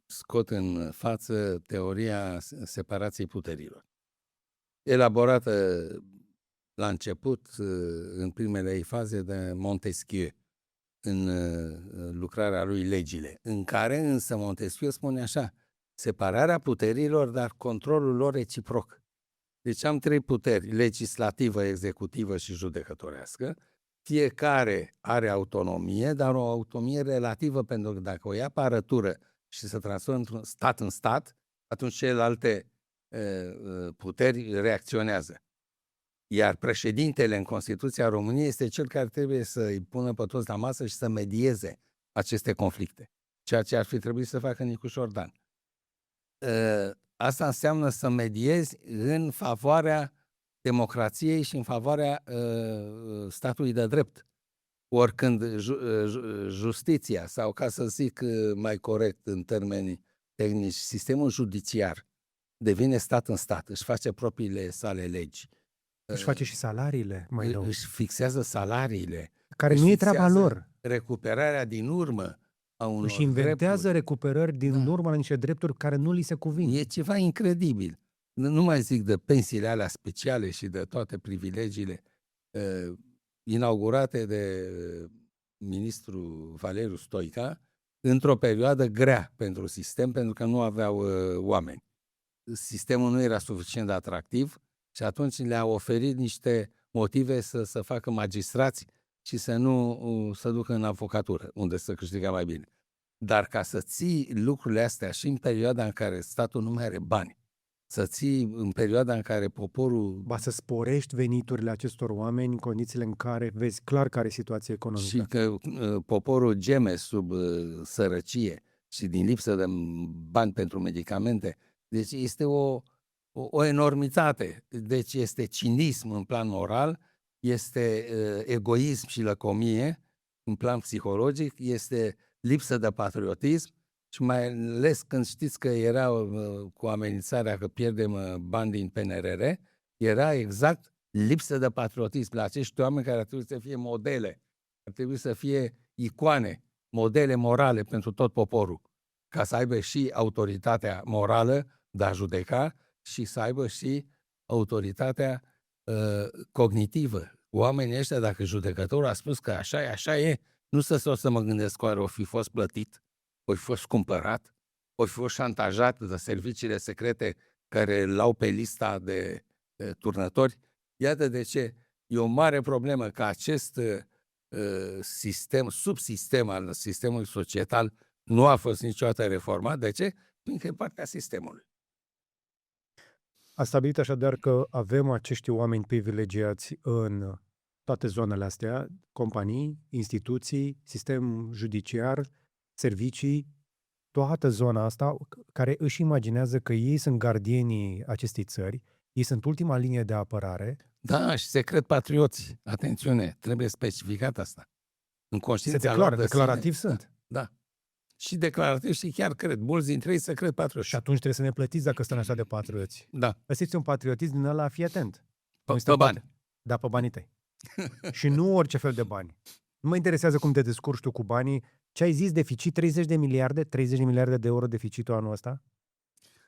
scot în față teoria separației puterilor. Elaborată la început, în primele ei faze, de Montesquieu, în lucrarea lui Legile, în care însă Montesquieu spune așa: separarea puterilor, dar controlul lor reciproc. Deci am 3 puteri, legislativă, executivă și judecătorească. Fiecare are autonomie, dar o autonomie relativă, pentru că dacă o ia pe arătură și se transformă într-un stat în stat, atunci celelalte puteri reacționează. Iar președintele în Constituția României este cel care trebuie să îi pună pe toți la masă și să medieze aceste conflicte. Ceea ce ar fi trebuit să facă Nicu Șordan. Asta înseamnă să mediezi în favoarea democrației și în favoarea statului de drept. Oricând justiția, sau ca să zic mai corect în termeni tehnici, sistemul judiciar devine stat în stat, își face propriile sale legi. Își face și salariile, mai rău. Își fixează salariile. Care nu e treaba lor. Recuperarea din urmă a unor își inventează drepturi. Recuperări din urmă la niște drepturi care nu li se cuvin. E ceva incredibil. Nu mai zic de pensiile alea speciale și de toate privilegiile inaugurate de ministrul Valeriu Stoica într-o perioadă grea pentru sistem, pentru că nu aveau oameni. Sistemul nu era suficient de atractiv Și atunci le-a oferit niște motive să facă magistrați și să nu să ducă în avocatură, unde să câștigă mai bine. Dar ca să ții lucrurile astea și în perioada în care statul nu mai are bani, să ții în perioada în care poporul... Ba să sporești veniturile acestor oameni în condițiile în care vezi clar care e situația economică. Și că poporul geme sub sărăcie și din lipsă de bani pentru medicamente. Deci este o enormitate. Deci este cinism în plan moral, este egoism și lăcomie în plan psihologic, este lipsă de patriotism și mai ales când știți că era cu amenințarea că pierdem bani din PNRR, era exact lipsă de patriotism la acești oameni care ar trebui să fie modele, ar trebui să fie icoane, modele morale pentru tot poporul, ca să aibă și autoritatea morală de a judeca și să aibă și autoritatea cognitivă. Oamenii ăștia, dacă judecătorul a spus că așa e, nu să mă gândesc oare o fi fost plătit, o fi fost cumpărat, o fi fost șantajat de serviciile secrete care l-au pe lista de turnători. Iată de ce e o mare problemă că acest subsistem al sistemului societal nu a fost niciodată reformat. De ce? Pentru că e partea sistemului. A stabilit așadar că avem acești oameni privilegiați în toate zonele astea, companii, instituții, sistem judiciar, servicii, toată zona asta, care își imaginează că ei sunt gardienii acestei țări, ei sunt ultima linie de apărare. Da, și se cred patrioți. Atențiune, trebuie specificat asta. În conștiința lor de declarativ sine, sunt. Da. Și declarativ și chiar cred. Mulți dintre ei se cred patrioți. Și atunci trebuie să ne plătiți dacă stăm așa de patrioți. Da. Ăsta este un patriotism din ăla, fii atent. Pe bani. Da, pe banii tăi. Și nu orice fel de bani. Nu mă interesează cum te descurci tu cu banii. Ce ai zis, deficit 30 de miliarde? 30 de miliarde de euro deficitul anul ăsta?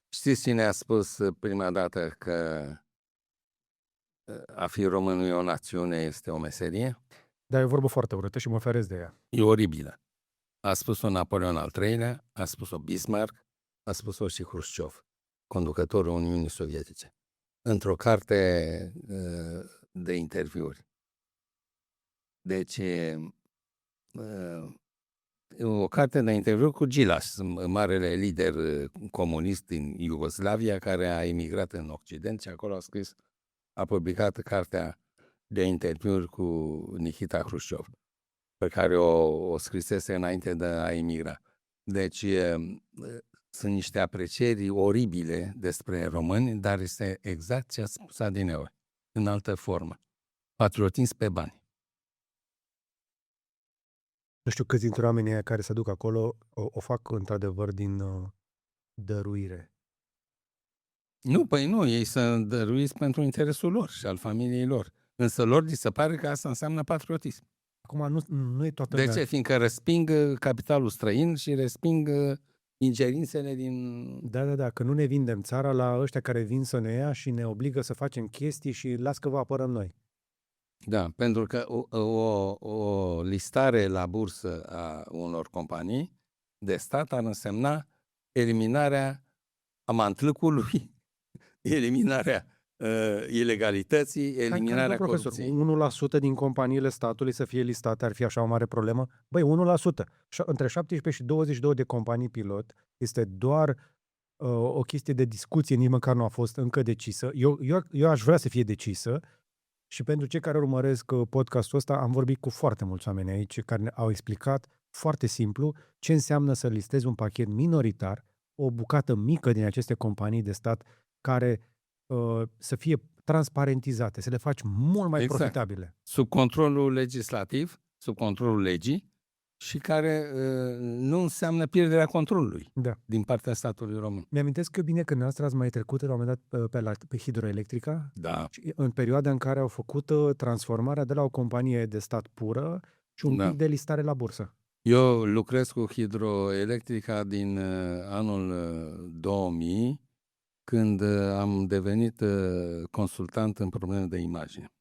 Știți cine a spus prima dată că a fi român nu e o națiune, este o meserie? Dar e o vorbă foarte urâtă și mă feresc de ea. E oribilă. A spus-o Napoleon al III-lea, a spus-o Bismarck, a spus-o și Hrușciov, conducătorul Uniunii Sovietice, într-o carte de interviuri. Deci, o carte de interviuri cu Gilas, marele lider comunist din Iugoslavia, care a emigrat în Occident și acolo a publicat cartea de interviuri cu Nikita Hrușciov, pe care o scrisese înainte de a emigra. Deci, sunt niște aprecieri oribile despre români, dar este exact ce a spus adineori, în altă formă. Patriotism pe bani. Nu știu câți dintre oamenii care se duc acolo o fac într-adevăr din dăruire. Nu, păi nu, ei sunt dăruiți pentru interesul lor și al familiei lor. Însă lor li se pare că asta înseamnă patriotism. Acum nu e toată De lumea. ce? Fiindcă resping capitalul străin și resping ingerințele din... Da, că nu ne vindem țara la ăștia care vin să ne ia și ne obligă să facem chestii și las că vă apărăm noi. Da, pentru că o listare la bursă a unor companii de stat ar însemna eliminarea amantlâcului, eliminarea ilegalității, eliminarea corupției. 1% din companiile statului să fie listate ar fi așa o mare problemă? Băi, 1%. Între 17 și 22 de companii pilot este doar o chestie de discuție, nici măcar nu a fost încă decisă. Eu aș vrea să fie decisă și pentru cei care urmăresc podcastul ăsta am vorbit cu foarte mulți oameni aici care au explicat foarte simplu ce înseamnă să listezi un pachet minoritar, o bucată mică din aceste companii de stat care să fie transparentizate, să le faci mult mai profitabile. Sub controlul legislativ, sub controlul legii și care nu înseamnă pierderea controlului din partea statului român. Mi-amintesc că bine că noastră ați mai trecut la un moment dat pe hidroelectrica, în perioada în care au făcut transformarea de la o companie de stat pură și un pic de listare la bursă. Eu lucrez cu hidroelectrica din anul 2000, când am devenit consultant în probleme de imagine.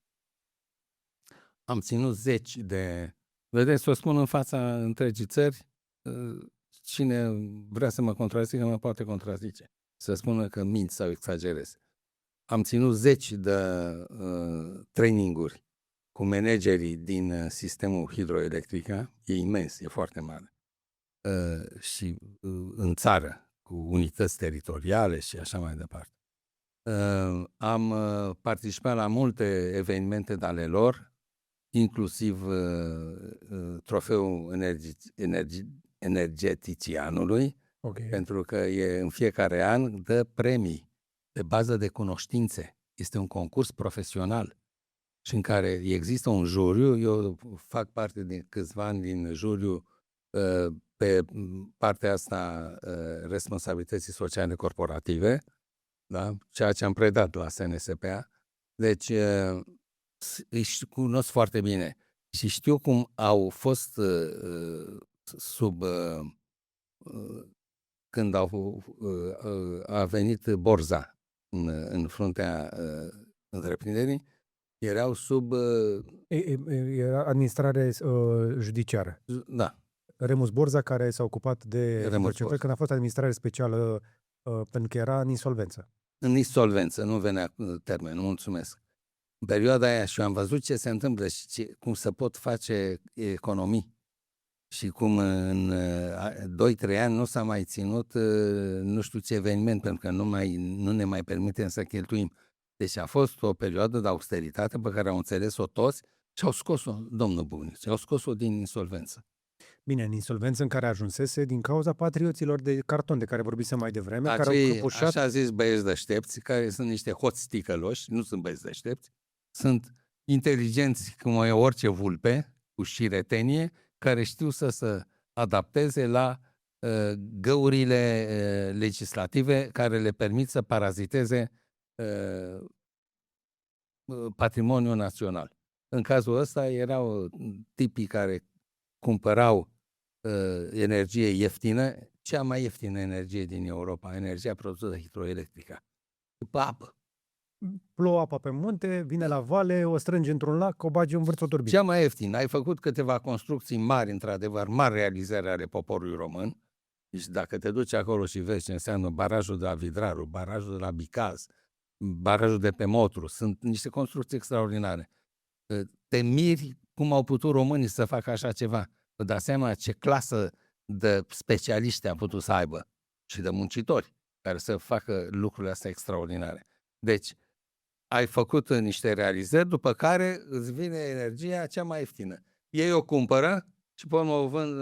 Am ținut zeci de... Vedeți, să o spun în fața întregii țări, cine vrea să mă contrazică, mă poate contrazice. Să spună că mint sau exagerez. am ținut zeci de traininguri cu managerii din sistemul hidroelectric, e imens, e foarte mare, și în țară, cu unități teritoriale și așa mai departe. Am participat la multe evenimente de ale lor, inclusiv trofeul energeticianului, pentru că în fiecare an dă premii pe bază de cunoștințe. Este un concurs profesional și în care există un juriu. Eu fac parte din câțiva ani din juriu pe partea asta responsabilității sociale corporative, da? Ceea ce am predat la SNSPA. Deci îi cunosc foarte bine și știu cum au fost când a venit borza în fruntea întreprinderii, erau sub... Era administrare judiciară. Da. Remus Borza, care s-a ocupat de proceduri când a fost administrare specială, pentru că era în insolvență. În insolvență, nu venea termenul, mulțumesc. În perioada aia și eu am văzut ce se întâmplă și cum se pot face economii. Și cum în 2-3 ani nu s-a mai ținut nu știu ce eveniment, pentru că nu ne mai permitem să cheltuim. Deci a fost o perioadă de austeritate pe care au înțeles-o toți și au scos-o, domnul Bugniț, au scos-o din insolvență. Bine, în insolvență în care ajunsese din cauza patrioților de carton de care vorbisem mai devreme, care au căpușat... Așa zis băieți deștepți, care sunt niște hoți sticăloși, nu sunt băieți deștepți, sunt inteligenți cum e orice vulpe, cu șiretenie, care știu să se adapteze la găurile legislative care le permit să paraziteze patrimoniul național. În cazul ăsta erau tipii care cumpărau energie ieftină, cea mai ieftină energie din Europa, energia produsă de hidroelectrică, după apă. Plouă apa pe munte, vine la vale, o strângi într-un lac, o bagi în vârf, o turbină. Cea mai ieftină. Ai făcut câteva construcții mari, într-adevăr, mari realizări ale poporului român. Deci dacă te duci acolo și vezi ce înseamnă barajul de la Vidraru, barajul de la Bicaz, barajul de pe Motru, sunt niște construcții extraordinare. Te miri cum au putut românii să facă așa ceva. Vă dați seama ce clasă de specialiști a putut să aibă și de muncitori care să facă lucrurile astea extraordinare. Deci, ai făcut niște realizări, după care îți vine energia cea mai ieftină. Ei o cumpără și pe urmă o vând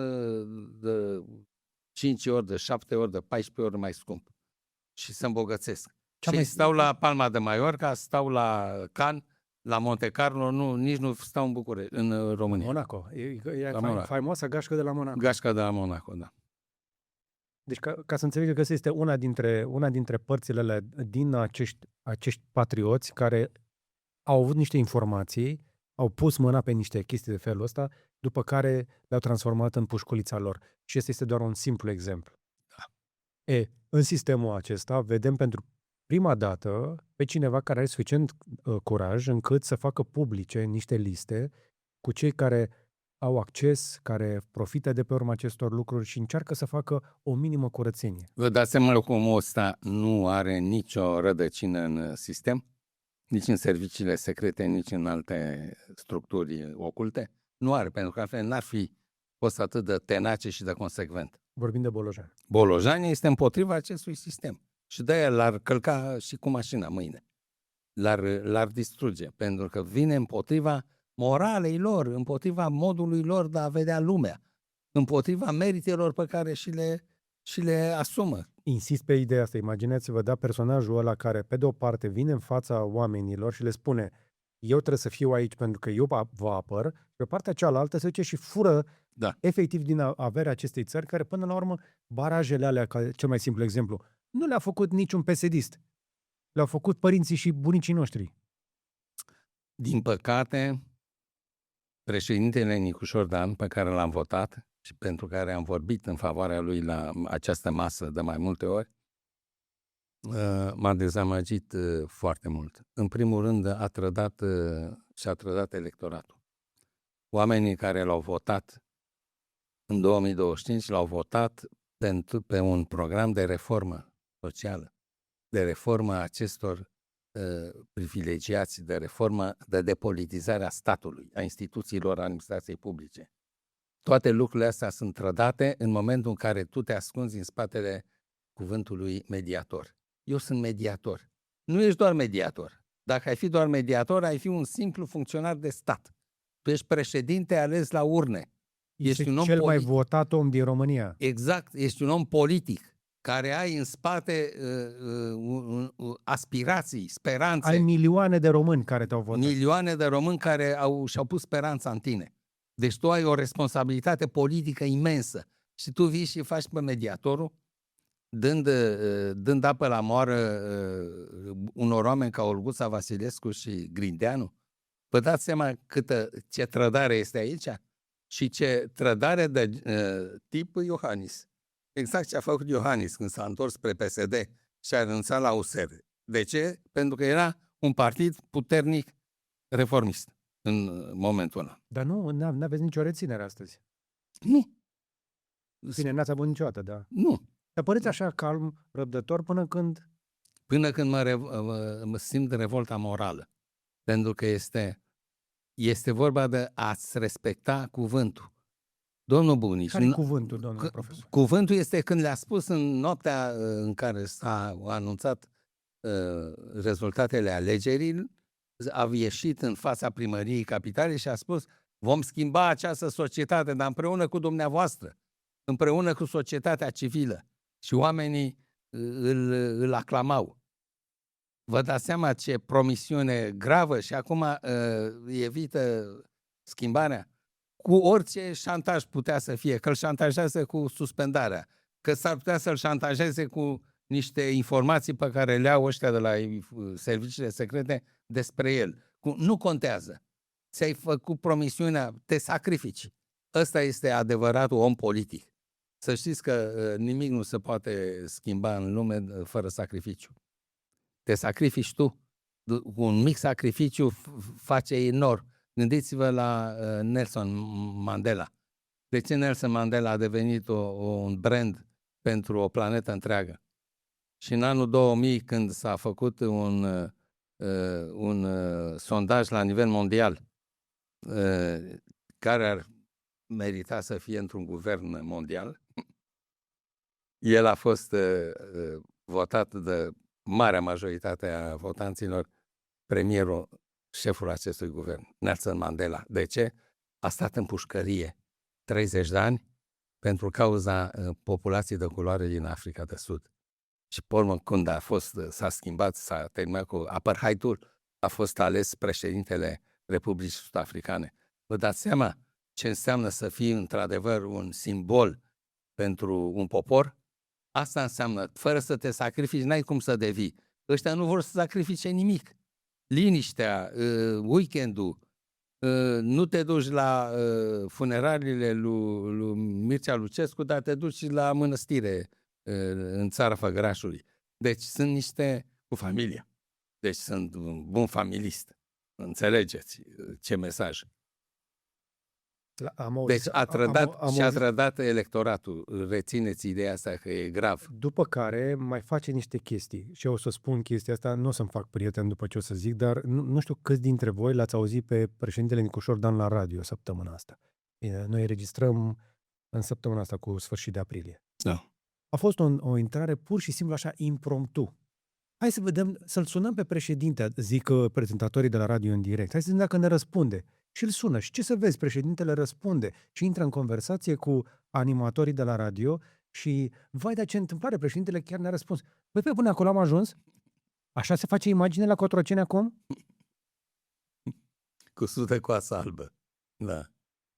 de 5 ori, de 7 ori, de 14 ori mai scump. Și se îmbogățesc. Și stau la Palma de Mallorca, stau la Cannes, la Monte Carlo, nici nu stau în București, în România. Monaco. E faimoasa gașcă de la Monaco. Gașca de la Monaco, da. Deci ca să înțeleg că este una dintre părțile din acești patrioți care au avut niște informații, au pus mâna pe niște chestii de felul ăsta, după care le-au transformat în pușculița lor. Și este doar un simplu exemplu. Da. În sistemul acesta vedem pentru prima dată pe cineva care are suficient curaj încât să facă publice niște liste cu cei care au acces, care profită de pe urma acestor lucruri și încearcă să facă o minimă curățenie. Vă dați seama cum ăsta nu are nicio rădăcină în sistem? Nici în serviciile secrete, nici în alte structuri oculte? Nu are, pentru că altfel n-ar fi fost atât de tenace și de consecvent. Vorbim de Bolojani. Bolojani este împotriva acestui sistem. Și de-aia l-ar călca și cu mașina mâine. L-ar distruge, pentru că vine împotriva moralei lor, împotriva modului lor de a vedea lumea, împotriva meritelor pe care și le asumă. Insist pe ideea asta. Imaginați-vă, da, personajul ăla care, pe de o parte, vine în fața oamenilor și le spune eu trebuie să fiu aici pentru că eu vă apăr, și pe partea cealaltă se duce și fură efectiv din averea acestei țări, care până la urmă, barajele alea, ca cel mai simplu exemplu, nu le-a făcut niciun PSD-ist. Le-au făcut părinții și bunicii noștri. Din păcate, președintele Nicușor Dan, pe care l-am votat și pentru care am vorbit în favoarea lui la această masă de mai multe ori, m-a dezamăgit foarte mult. În primul rând, a trădat electoratul. Oamenii care l-au votat în 2025 l-au votat pe un program de reformă socială, de reformă a acestor privilegiați de reformă, de depolitizare a statului, a instituțiilor administrației publice. Toate lucrurile astea sunt trădate în momentul în care tu te ascunzi în spatele cuvântului mediator. Eu sunt mediator. Nu ești doar mediator. Dacă ai fi doar mediator, ai fi un simplu funcționar de stat. Tu ești președinte ales la urne. Ești un om cel mai votat om din România. Exact, ești un om politic care ai în spate aspirații, speranțe. Ai milioane de români care te-au votat. Milioane de români care și-au pus speranța în tine. Deci tu ai o responsabilitate politică imensă și tu vii și faci pe mediatorul, dând apă la moară unor oameni ca Olguța Vasilescu și Grindeanu. Vă dați seama ce trădare este aici? Și ce trădare de tip Iohannis. Exact ce a făcut Iohannis când s-a întors spre PSD și a renunțat la USR. De ce? Pentru că era un partid puternic reformist în momentul ăla. Dar nu aveți nicio reținere astăzi. Nu. Bine, n-ați avut niciodată, da. Nu. Dar păreți așa calm, răbdător până când... Până când mă simt revolta morală. Pentru că este vorba de a-ți respecta cuvântul. Domnul Bunici... Care-i cuvântul, domnul profesor? Cuvântul este când le-a spus în noaptea în care s-a anunțat rezultatele alegerii, a ieșit în fața primăriei capitalei și a spus: vom schimba această societate, dar împreună cu dumneavoastră, împreună cu societatea civilă. Și oamenii îl aclamau. Vă dați seama ce promisiune gravă și acum evită schimbarea? Cu orice șantaj putea să fie, că îl șantajează cu suspendarea, că s-ar putea să-l șantajeze cu niște informații pe care le au ăștia de la serviciile secrete despre el. Nu contează. Ți-ai făcut promisiunea, te sacrifici. Ăsta este adevăratul om politic. Să știți că nimic nu se poate schimba în lume fără sacrificiu. Te sacrifici tu. Cu un mic sacrificiu face enorm. Gândiți-vă la Nelson Mandela. De ce Nelson Mandela a devenit un brand pentru o planetă întreagă? Și în anul 2000, când s-a făcut un sondaj la nivel mondial, care ar merita să fie într-un guvern mondial, el a fost votat de marea majoritate a votanților premierul, șeful acestui guvern, Nelson Mandela. De ce? A stat în pușcărie 30 de ani pentru cauza populației de culoare din Africa de Sud. Și pe urmă, când s-a schimbat, s-a terminat cu apartheidul, a fost ales președintele Republicii Sud-Africane. Vă dați seama ce înseamnă să fii într-adevăr un simbol pentru un popor? Asta înseamnă, fără să te sacrifici, n-ai cum să devii. Ăștia nu vor să sacrifice nimic. Liniștea, weekendul, nu te duci la funeraliile lui Mircea Lucescu, dar te duci la mănăstire în țara Făgărașului. Deci sunt niște cu familia. Deci sunt un bun familist. Înțelegeți ce mesaj. Deci a trădat electoratul. Rețineți ideea asta că e grav. După care mai face niște chestii. Și eu o să spun chestia asta, nu o să-mi fac prieten după ce o să zic, dar nu știu câți dintre voi l-ați auzit pe președintele Nicușor Dan la radio săptămâna asta. Bine, noi registrăm în săptămâna asta cu sfârșit de aprilie. Da. A fost o intrare pur și simplu așa impromptu. Hai să vedem, să-l sunăm pe președinte, zic prezentatorii de la radio în direct. Hai să vedem dacă ne răspunde. Și îl sună. Și ce să vezi? Președintele răspunde și intră în conversație cu animatorii de la radio și, vai, dar ce întâmplare, președintele chiar ne-a răspuns. Păi pe până acolo am ajuns? Așa se face imagine la Cotroceni acum? Cu sute coasă albă. Da.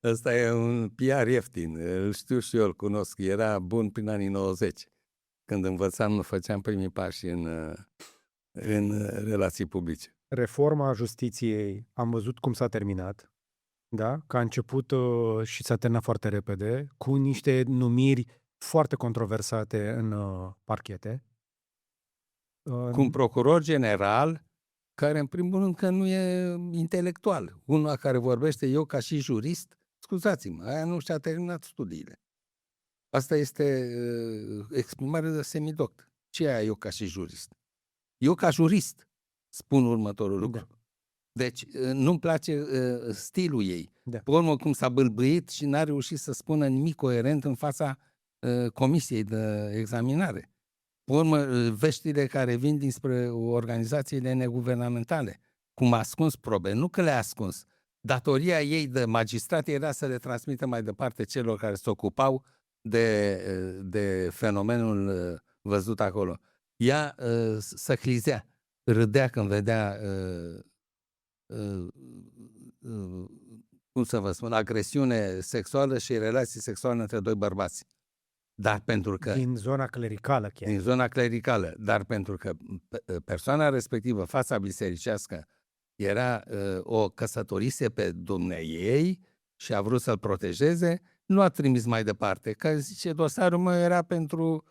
Ăsta e un PR ieftin. Îl știu și eu, îl cunosc. Era bun prin anii 90. Când învățam, făceam primii pași în relații publice. Reforma justiției, am văzut cum s-a terminat, da? Că a început și s-a terminat foarte repede, cu niște numiri foarte controversate în parchete. Cu un procuror general care, în primul rând, că nu e intelectual. Unul care vorbește, eu ca și jurist, scuzați-mă, aia nu și-a terminat studiile. Asta este exprimare de semidoct. Ce e aia eu ca și jurist? Eu ca jurist spun următorul lucru. Da. Deci nu-mi place stilul ei. Da. Pe urmă cum s-a bâlbâit și n-a reușit să spună nimic coerent în fața comisiei de examinare. Pe urmă, veștile care vin dinspre organizațiile neguvernamentale, cum a ascuns probe, nu că le-a ascuns. Datoria ei de magistrat era să le transmită mai departe celor care se ocupau de fenomenul văzut acolo. Ea săclizea, râdea când vedea cum să vă spun, agresiune sexuală și relații sexuale între doi bărbați. Dar pentru că... Din zona clericală chiar. Din zona clericală, dar pentru că persoana respectivă, fața bisericească, era o căsătorise pe dumneiei și a vrut să-l protejeze, nu a trimis mai departe. Că zice, dosarul meu era pentru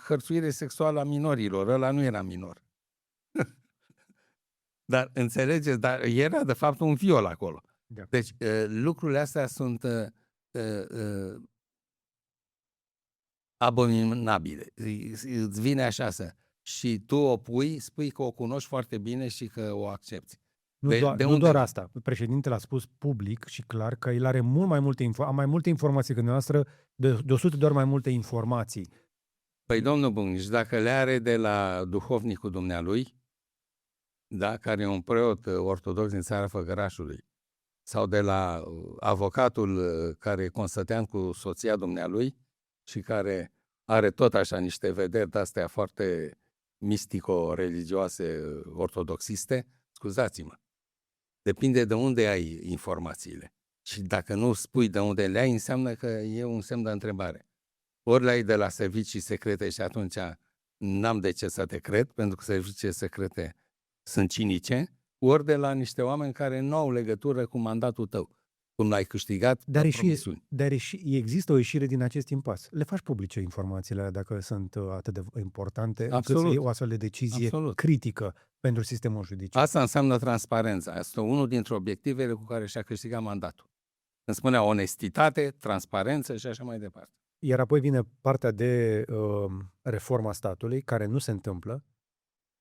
hărțuire sexuală a minorilor, ăla nu era minor. Dar înțelegeți, dar era de fapt un viol acolo. Da. Deci lucrurile astea sunt abominabile. Îți vine așa și tu o pui, spui că o cunoști foarte bine și că o accepti. Nu doar asta. Președintele a spus public și clar că el are mult mai multe mai multe informații decât noastră, de 100 de ori mai multe informații. Păi, domnul Bugnici, dacă le are de la duhovnicul dumnealui, da, care e un preot ortodox din țara Făgărașului, sau de la avocatul care e consătean cu soția dumnealui și care are tot așa niște vederi de-astea foarte mistico-religioase, ortodoxiste, scuzați-mă. Depinde de unde ai informațiile. Și dacă nu spui de unde le ai, înseamnă că e un semn de întrebare. Ori le ai de la servicii secrete și atunci n-am de ce să te cred, pentru că serviciile secrete sunt cinice, ori de la niște oameni care nu au legătură cu mandatul tău, cum l-ai câștigat. Dar există o ieșire din acest impas. Le faci publice informațiile alea dacă sunt atât de importante, încât să iei o astfel de decizie critică pentru sistemul judiciar. Asta înseamnă transparența. Asta e unul dintre obiectivele cu care și-a câștigat mandatul. Îmi spunea onestitate, transparență și așa mai departe. Iar apoi vine partea de reforma statului, care nu se întâmplă,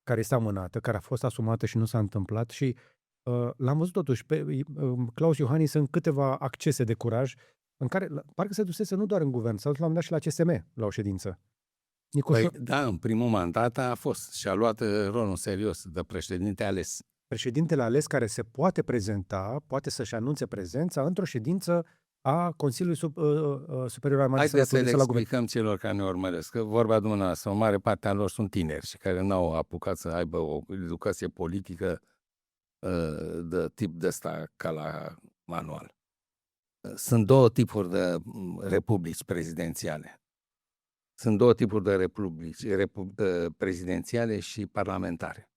care este amânată, care a fost asumată și nu s-a întâmplat și l-am văzut totuși pe Claus Iohannis în câteva accese de curaj în care parcă se dusese nu doar în guvern, s-a dus la un moment dat și la CSM la o ședință. Păi, da, în primul mandat a fost și a luat rolul serios de președinte ales. Președintele ales care se poate prezenta, poate să-și anunțe prezența într-o ședință a Consiliului Superior al Magistraturii. Haideți să le explicăm celor care ne urmăresc că vorba dumneavoastră, o mare parte a lor sunt tineri și care n-au apucat să aibă o educație politică de tip de ăsta ca la manual. Sunt două tipuri de republici prezidențiale. Sunt două tipuri de republici prezidențiale și parlamentare.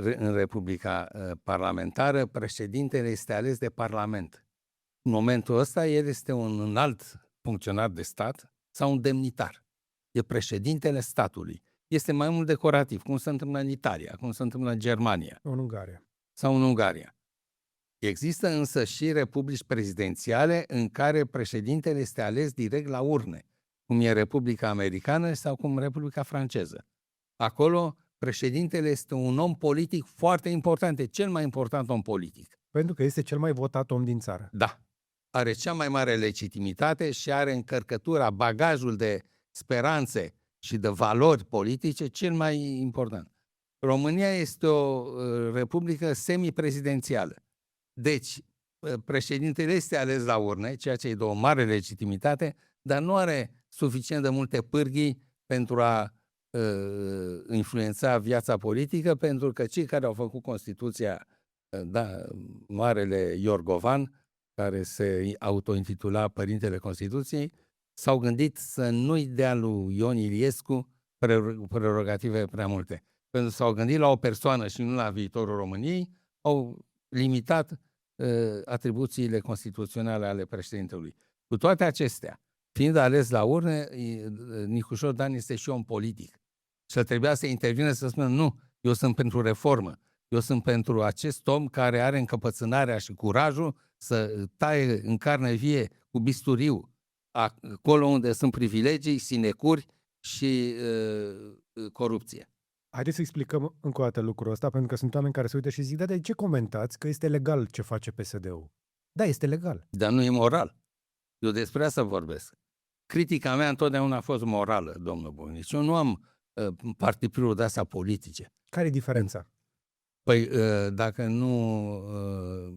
În Republica parlamentară, președintele este ales de Parlament. În momentul ăsta, el este un înalt funcționar de stat sau un demnitar. E președintele statului. Este mai mult decorativ, cum se întâmplă în Italia, cum se întâmplă în Germania. În Ungaria. Sau în Ungaria. Există însă și republici prezidențiale în care președintele este ales direct la urne, cum e Republica Americană sau cum Republica Franceză. Acolo, președintele este un om politic foarte important, e cel mai important om politic. Pentru că este cel mai votat om din țară. Da. Are cea mai mare legitimitate și are încărcătura, bagajul de speranțe și de valori politice cel mai important. România este o republică semiprezidențială. Deci, președintele este ales la urne, ceea ce îi dă o mare legitimitate, dar nu are suficient de multe pârghii pentru a influența viața politică, pentru că cei care au făcut Constituția, da, marele Iorgovan, care se autointitula Părintele Constituției, s-au gândit să nu-i dea lui Ion Iliescu prerogative prea multe. Pentru că s-au gândit la o persoană și nu la viitorul României, au limitat atribuțiile constituționale ale președintelui. Cu toate acestea, fiind ales la urne, Nicușor Dan este și om politic. Și el trebuia să intervină să spună, nu, eu sunt pentru reformă. Eu sunt pentru acest om care are încăpățânarea și curajul să taie în carne vie cu bisturiu acolo unde sunt privilegii, sinecuri și corupție. Haideți să explicăm încă o dată lucrul ăsta, pentru că sunt oameni care se uită și zic, da, de ce comentați că este legal ce face PSD-ul? Da, este legal. Dar nu e moral. Eu despre asta vorbesc. Critica mea întotdeauna a fost morală, domnul Bunici. Eu nu am partipilul de astea politice. Care e diferența? Păi, dacă nu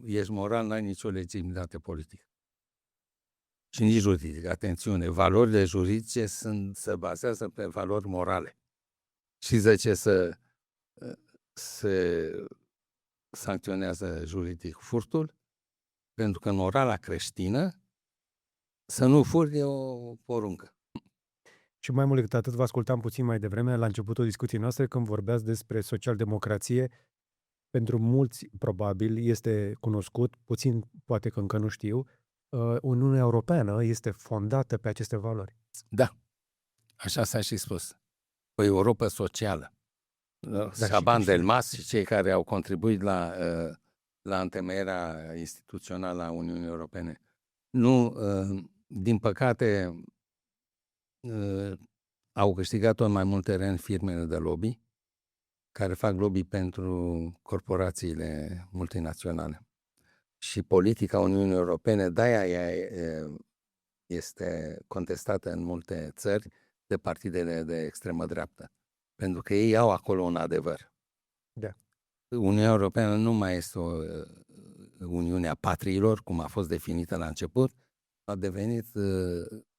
ești moral, n-ai nicio legitimitate politică. Și nici juridică. Atențiune, valorile juridice se bazează pe valori morale. Și de ce se sancționează juridic furtul? Pentru că în morala creștină să nu furi e o poruncă. Și mai mult decât atât, vă ascultam puțin mai devreme, la începutul discuției noastre, când vorbeați despre socialdemocrație. Pentru mulți, probabil, este cunoscut, puțin poate că încă nu știu, Uniunea Europeană este fondată pe aceste valori. Da, așa s-a și spus. O Europă socială. Shaban Delmas și cei care au contribuit la întemeierea instituțională a Uniunii Europene. Nu, din păcate, au câștigat tot mai mult teren firmele de lobby, care fac lobby pentru corporațiile multinaționale. Și politica Uniunii Europene, de-aia este contestată în multe țări de partidele de extremă dreaptă. Pentru că ei au acolo un adevăr. Da. Uniunea Europeană nu mai este o Uniune a patriilor, cum a fost definită la început, a devenit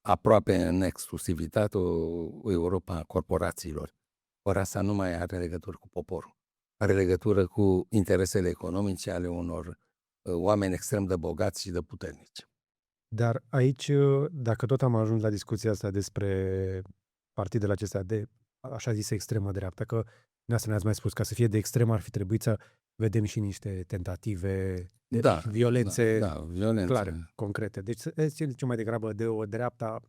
aproape în exclusivitate o Europa a corporațiilor. Ori asta nu mai are legătură cu poporul. Are legătură cu interesele economice ale unor oameni extrem de bogați și de puternici. Dar aici, dacă tot am ajuns la discuția asta despre partidele acestea de, așa zis, extremă dreaptă, că dumneavoastră ne-ați mai spus, ca să fie de extremă ar fi trebuit să vedem și niște tentative de violențe, violențe clare, concrete. Deci se zice mai degrabă de o dreapta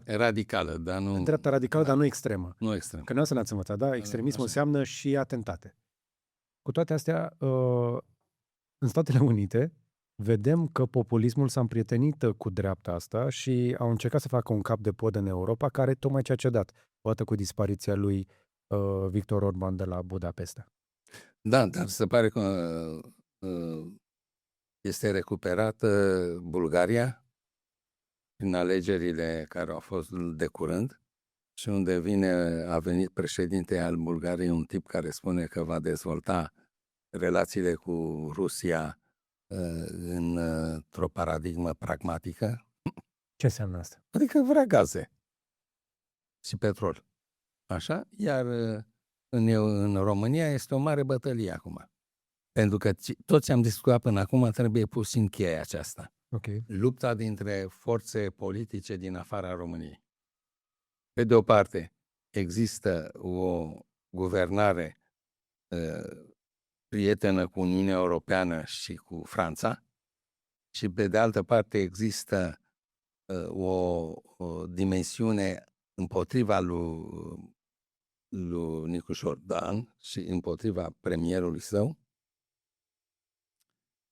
radicală, dar nu... Dreapta radicală, dar nu extremă. Nu extremă. Că nu ne-ați învățat, da? Extremismul înseamnă și atentate. Cu toate astea, în Statele Unite, vedem că populismul s-a împrietenit cu dreapta asta și au încercat să facă un cap de pod în Europa, care tocmai ce a cedat, odată cu dispariția lui Victor Orban de la Budapesta. Da, dar se pare că este recuperată Bulgaria prin alegerile care au fost de curând și unde a venit președinte al Bulgariei, un tip care spune că va dezvolta relațiile cu Rusia într-o paradigmă pragmatică. Ce înseamnă asta? Adică vrea gaze și petrol. Așa? Iar în România este o mare bătălie acum. Pentru că tot ce am discutat până acum trebuie pus în cheia aceasta. Okay. Lupta dintre forțe politice din afara României. Pe de o parte, există o guvernare prietenă cu Uniunea Europeană și cu Franța și pe de altă parte există o dimensiune împotriva lui Nicușor Dan și împotriva premierului său,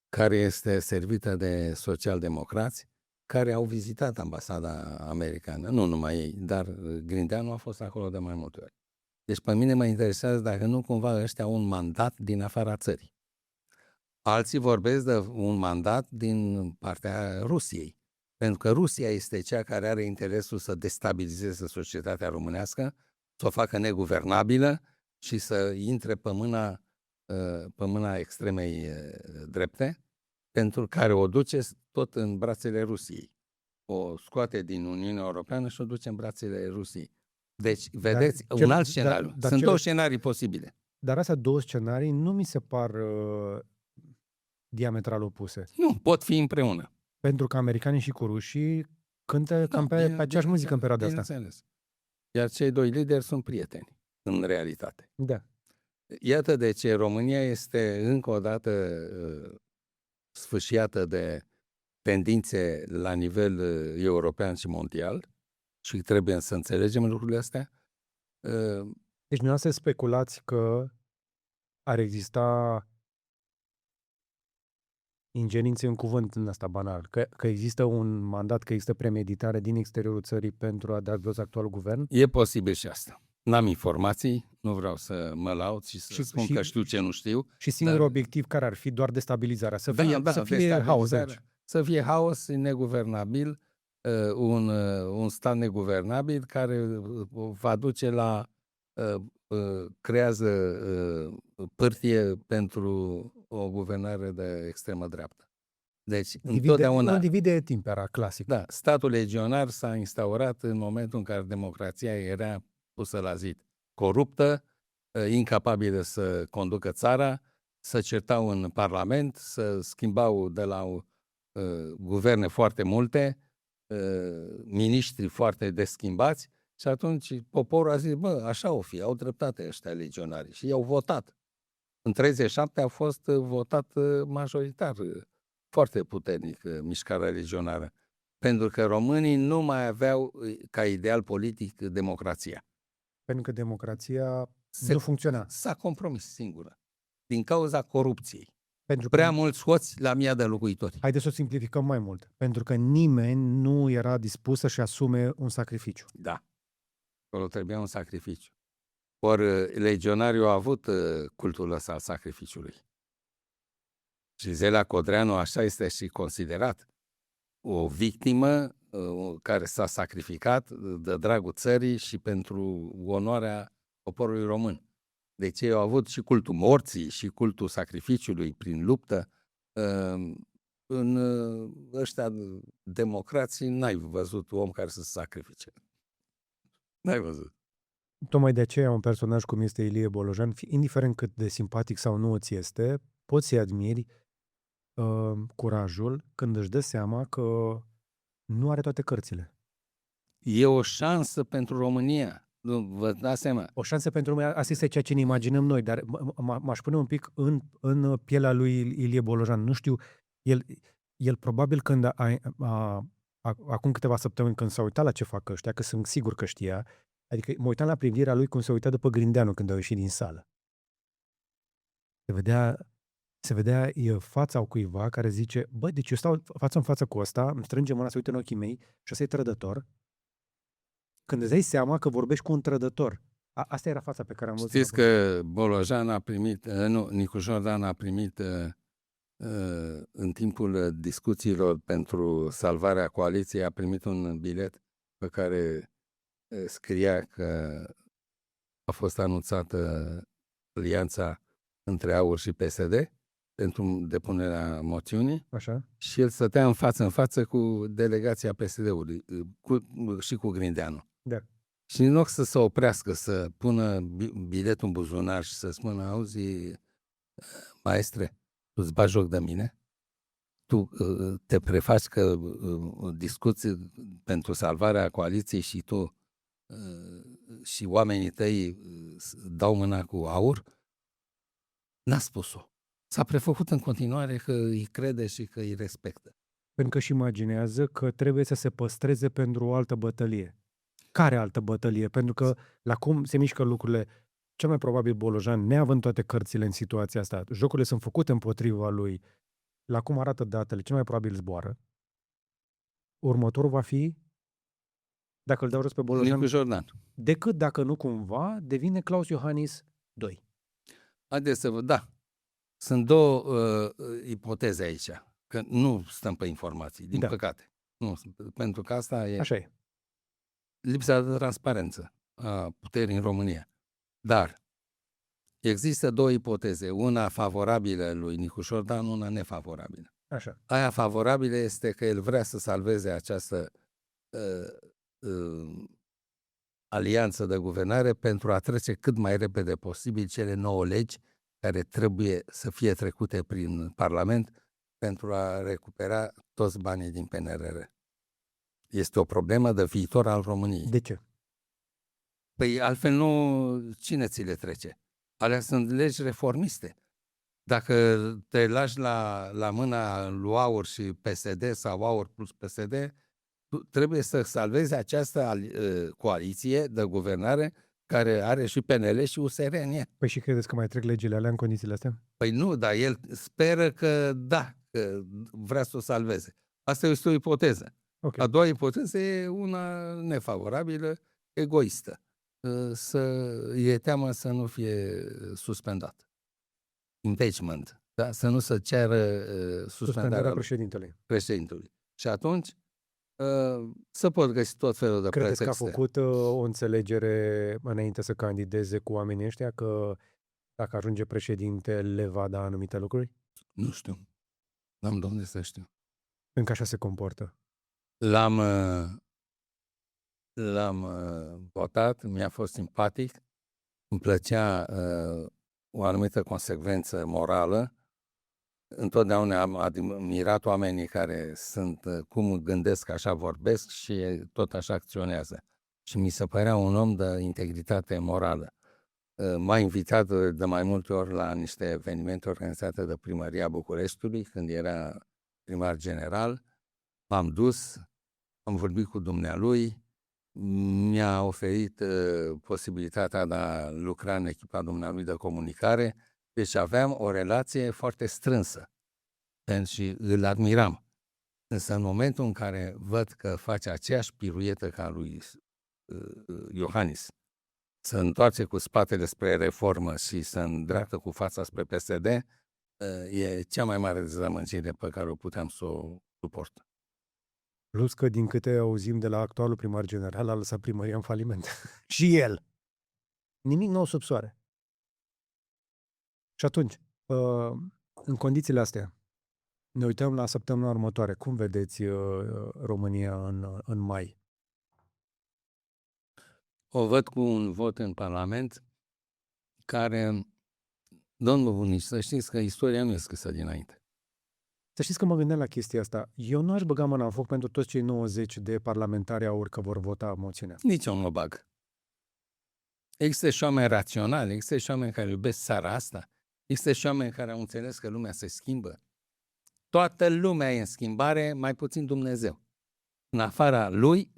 care este servită de socialdemocrați, care au vizitat ambasada americană. Nu numai ei, dar Grindeanu a fost acolo de mai multe ori. Deci pe mine mă interesează dacă nu cumva ăștia au un mandat din afara țării. Alții vorbesc de un mandat din partea Rusiei. Pentru că Rusia este cea care are interesul să destabilizeze societatea românească, să o facă neguvernabilă și să intre pe mâna extremei drepte, pentru care o duce tot în brațele Rusiei. O scoate din Uniunea Europeană și o duce în brațele Rusiei. Deci, vedeți, un alt scenariu. Sunt două scenarii posibile. Dar astea două scenarii nu mi se par diametral opuse. Nu, pot fi împreună. Pentru că americanii și cu rușii cântă cam pe aceeași muzică în perioada asta. Înțeles. Iar cei doi lideri sunt prieteni, în realitate. Da. Iată de ce România este încă o dată sfâșiată de tendințe la nivel european și mondial și trebuie să înțelegem lucrurile astea. Deci dumneavoastră speculați că ar exista ingerințe în cuvânt în asta banal, că există un mandat, că există premeditare din exteriorul țării pentru a da jos actualul guvern? E posibil și asta. N-am informații, nu vreau să mă laud și să spun că știu ce nu știu. Și singurul obiectiv care ar fi doar destabilizarea, să fie haos aici. Să fie haos neguvernabil, un stat neguvernabil care va duce la creează pârtie pentru o guvernare de extremă dreaptă. Deci, întotdeauna divide timpera, clasic. Da, statul legionar s-a instaurat în momentul în care democrația era pusă la zid. Coruptă, incapabilă să conducă țara, să certau în Parlament, să schimbau de la guverne foarte multe, miniștri foarte deschimbați și atunci poporul a zis, așa o fi, au dreptate ăștia legionari și i-au votat. În 37 a fost votat majoritar, foarte puternic, mișcarea legionară, pentru că românii nu mai aveau ca ideal politic democrația. Pentru că democrația nu funcționa. S-a compromis singură, din cauza corupției. Pentru prea mulți hoți la 1000 de locuitori. Haideți să o simplificăm mai mult. Pentru că nimeni nu era dispus să-și asume un sacrificiu. Da. Acolo trebuia un sacrificiu. Ori legionariul a avut cultul ăsta al sacrificiului. Și Zelea Codreanu așa este și considerat. O victimă care s-a sacrificat de dragul țării și pentru onoarea poporului român. Deci ei au avut și cultul morții și cultul sacrificiului prin luptă. În ăștia democrații n-ai văzut om care să se sacrifice. N-ai văzut. Tocmai de aceea un personaj cum este Ilie Bolojan, indiferent cât de simpatic sau nu îți este, poți să-i admiri curajul când își dă seama că nu are toate cărțile. E o șansă pentru România. Vă dați seama. O șansă pentru România, asta este ceea ce ne imaginăm noi, dar m-aș pune un pic în pielea lui Ilie Bolojan. Nu știu, el probabil când acum câteva săptămâni când s-a uitat la ce fac ăștia, că sunt sigur că știa, adică mă uitam la privirea lui cum se uita după Grindeanu când a ieșit din sală. Se vedea fața cuiva care zice, deci eu stau față în față cu ăsta, îmi strânge mâna, se uită în ochii mei și ăsta e trădător. Când îți dai seama că vorbești cu un trădător. Asta era fața pe care am văzut. Știți că Bolojan a primit, Nicu Jordan a primit în timpul discuțiilor pentru salvarea coaliției, a primit un bilet pe care scria că a fost anunțată alianța între AUR și PSD pentru depunerea moțiunii. Așa. Și el stătea în față cu delegația PSD-ului și cu Grindeanu. Da. Și în loc să se oprească, să pună biletul în buzunar și să spună, auzi, maestre, tu îți bagi joc de mine? Tu te prefaci că discuți pentru salvarea coaliției și tu și oamenii tăi dau mâna cu AUR? N-a spus-o. S-a prefăcut în continuare că îi crede și că îi respectă. Pentru că își imaginează că trebuie să se păstreze pentru o altă bătălie. Care altă bătălie? Pentru că la cum se mișcă lucrurile, cel mai probabil Bolojan, neavând toate cărțile în situația asta, jocurile sunt făcute împotriva lui, la cum arată datele, cel mai probabil zboară. Următorul va fi, dacă îl dau jos pe Bolojan, Nicu Jordan. Decât dacă nu cumva devine Claus Iohannis 2. Haideți să vă... Da. Sunt două ipoteze aici, că nu stăm pe informații, din păcate. Nu, pentru că asta e... Așa e. Lipsa de transparență a puterii în România. Dar există două ipoteze, una favorabilă lui Nicu Jordan, una nefavorabilă. Așa. Aia favorabilă este că el vrea să salveze această alianță de guvernare pentru a trece cât mai repede posibil cele 9 legi care trebuie să fie trecute prin Parlament pentru a recupera toți banii din PNRR. Este o problemă de viitor al României. De ce? Păi altfel nu, cine ți le trece? Alea sunt legi reformiste. Dacă te lași la mâna lui AUR și PSD sau AUR plus PSD, tu trebuie să salvezi această coaliție de guvernare care are și PNL și USR în ea. Păi și credeți că mai trec legile alea în condițiile astea? Păi nu, dar el speră că da, că vrea să o salveze. Asta este o ipoteză. Okay. A doua ipoteză e una nefavorabilă, egoistă. e teamă să nu fie suspendat. Impeachment. Da? Să nu se ceară suspendarea președintelui. Și atunci să pot găsi tot felul de pretexte. Credeți că a făcut o înțelegere înainte să candideze cu oamenii ăștia că dacă ajunge președinte le va da anumite lucruri? Nu știu. N-am de unde să știu. Încă așa se comportă. L-am votat, mi-a fost simpatic, îmi plăcea o anumită consecvență morală. Întotdeauna am admirat oamenii care sunt, cum gândesc, așa vorbesc și tot așa acționează. Și mi se părea un om de integritate morală. M-a invitat de mai multe ori la niște evenimente organizate de Primăria Bucureștiului, când era primar general. M-am dus, am vorbit cu dumnealui, mi-a oferit posibilitatea de a lucra în echipa dumnealui de comunicare, deci aveam o relație foarte strânsă și îl admiram. Însă în momentul în care văd că face aceeași piruietă ca lui Iohannis, să întoarce cu spatele spre reformă și să îndreaptă cu fața spre PSD, e cea mai mare dezamăgire pe care o puteam să o suport. Plus că, din câte auzim de la actualul primar general, a lăsat primăria în faliment. Și el. Nimic nou sub soare. Și atunci, în condițiile astea, ne uităm la săptămâna următoare. Cum vedeți România în mai? O văd cu un vot în Parlament care, domnul Bunici, să știți că istoria nu e scrisă dinainte. Să știți că mă gândeam la chestia asta. Eu nu aș băga mâna în foc pentru toți cei 90 de parlamentari aur că vor vota moțiunea. Nici eu nu mă bag. Există și oameni raționali, există și oameni care iubesc țara asta, există și oameni care au înțeles că lumea se schimbă. Toată lumea e în schimbare, mai puțin Dumnezeu. În afara lui,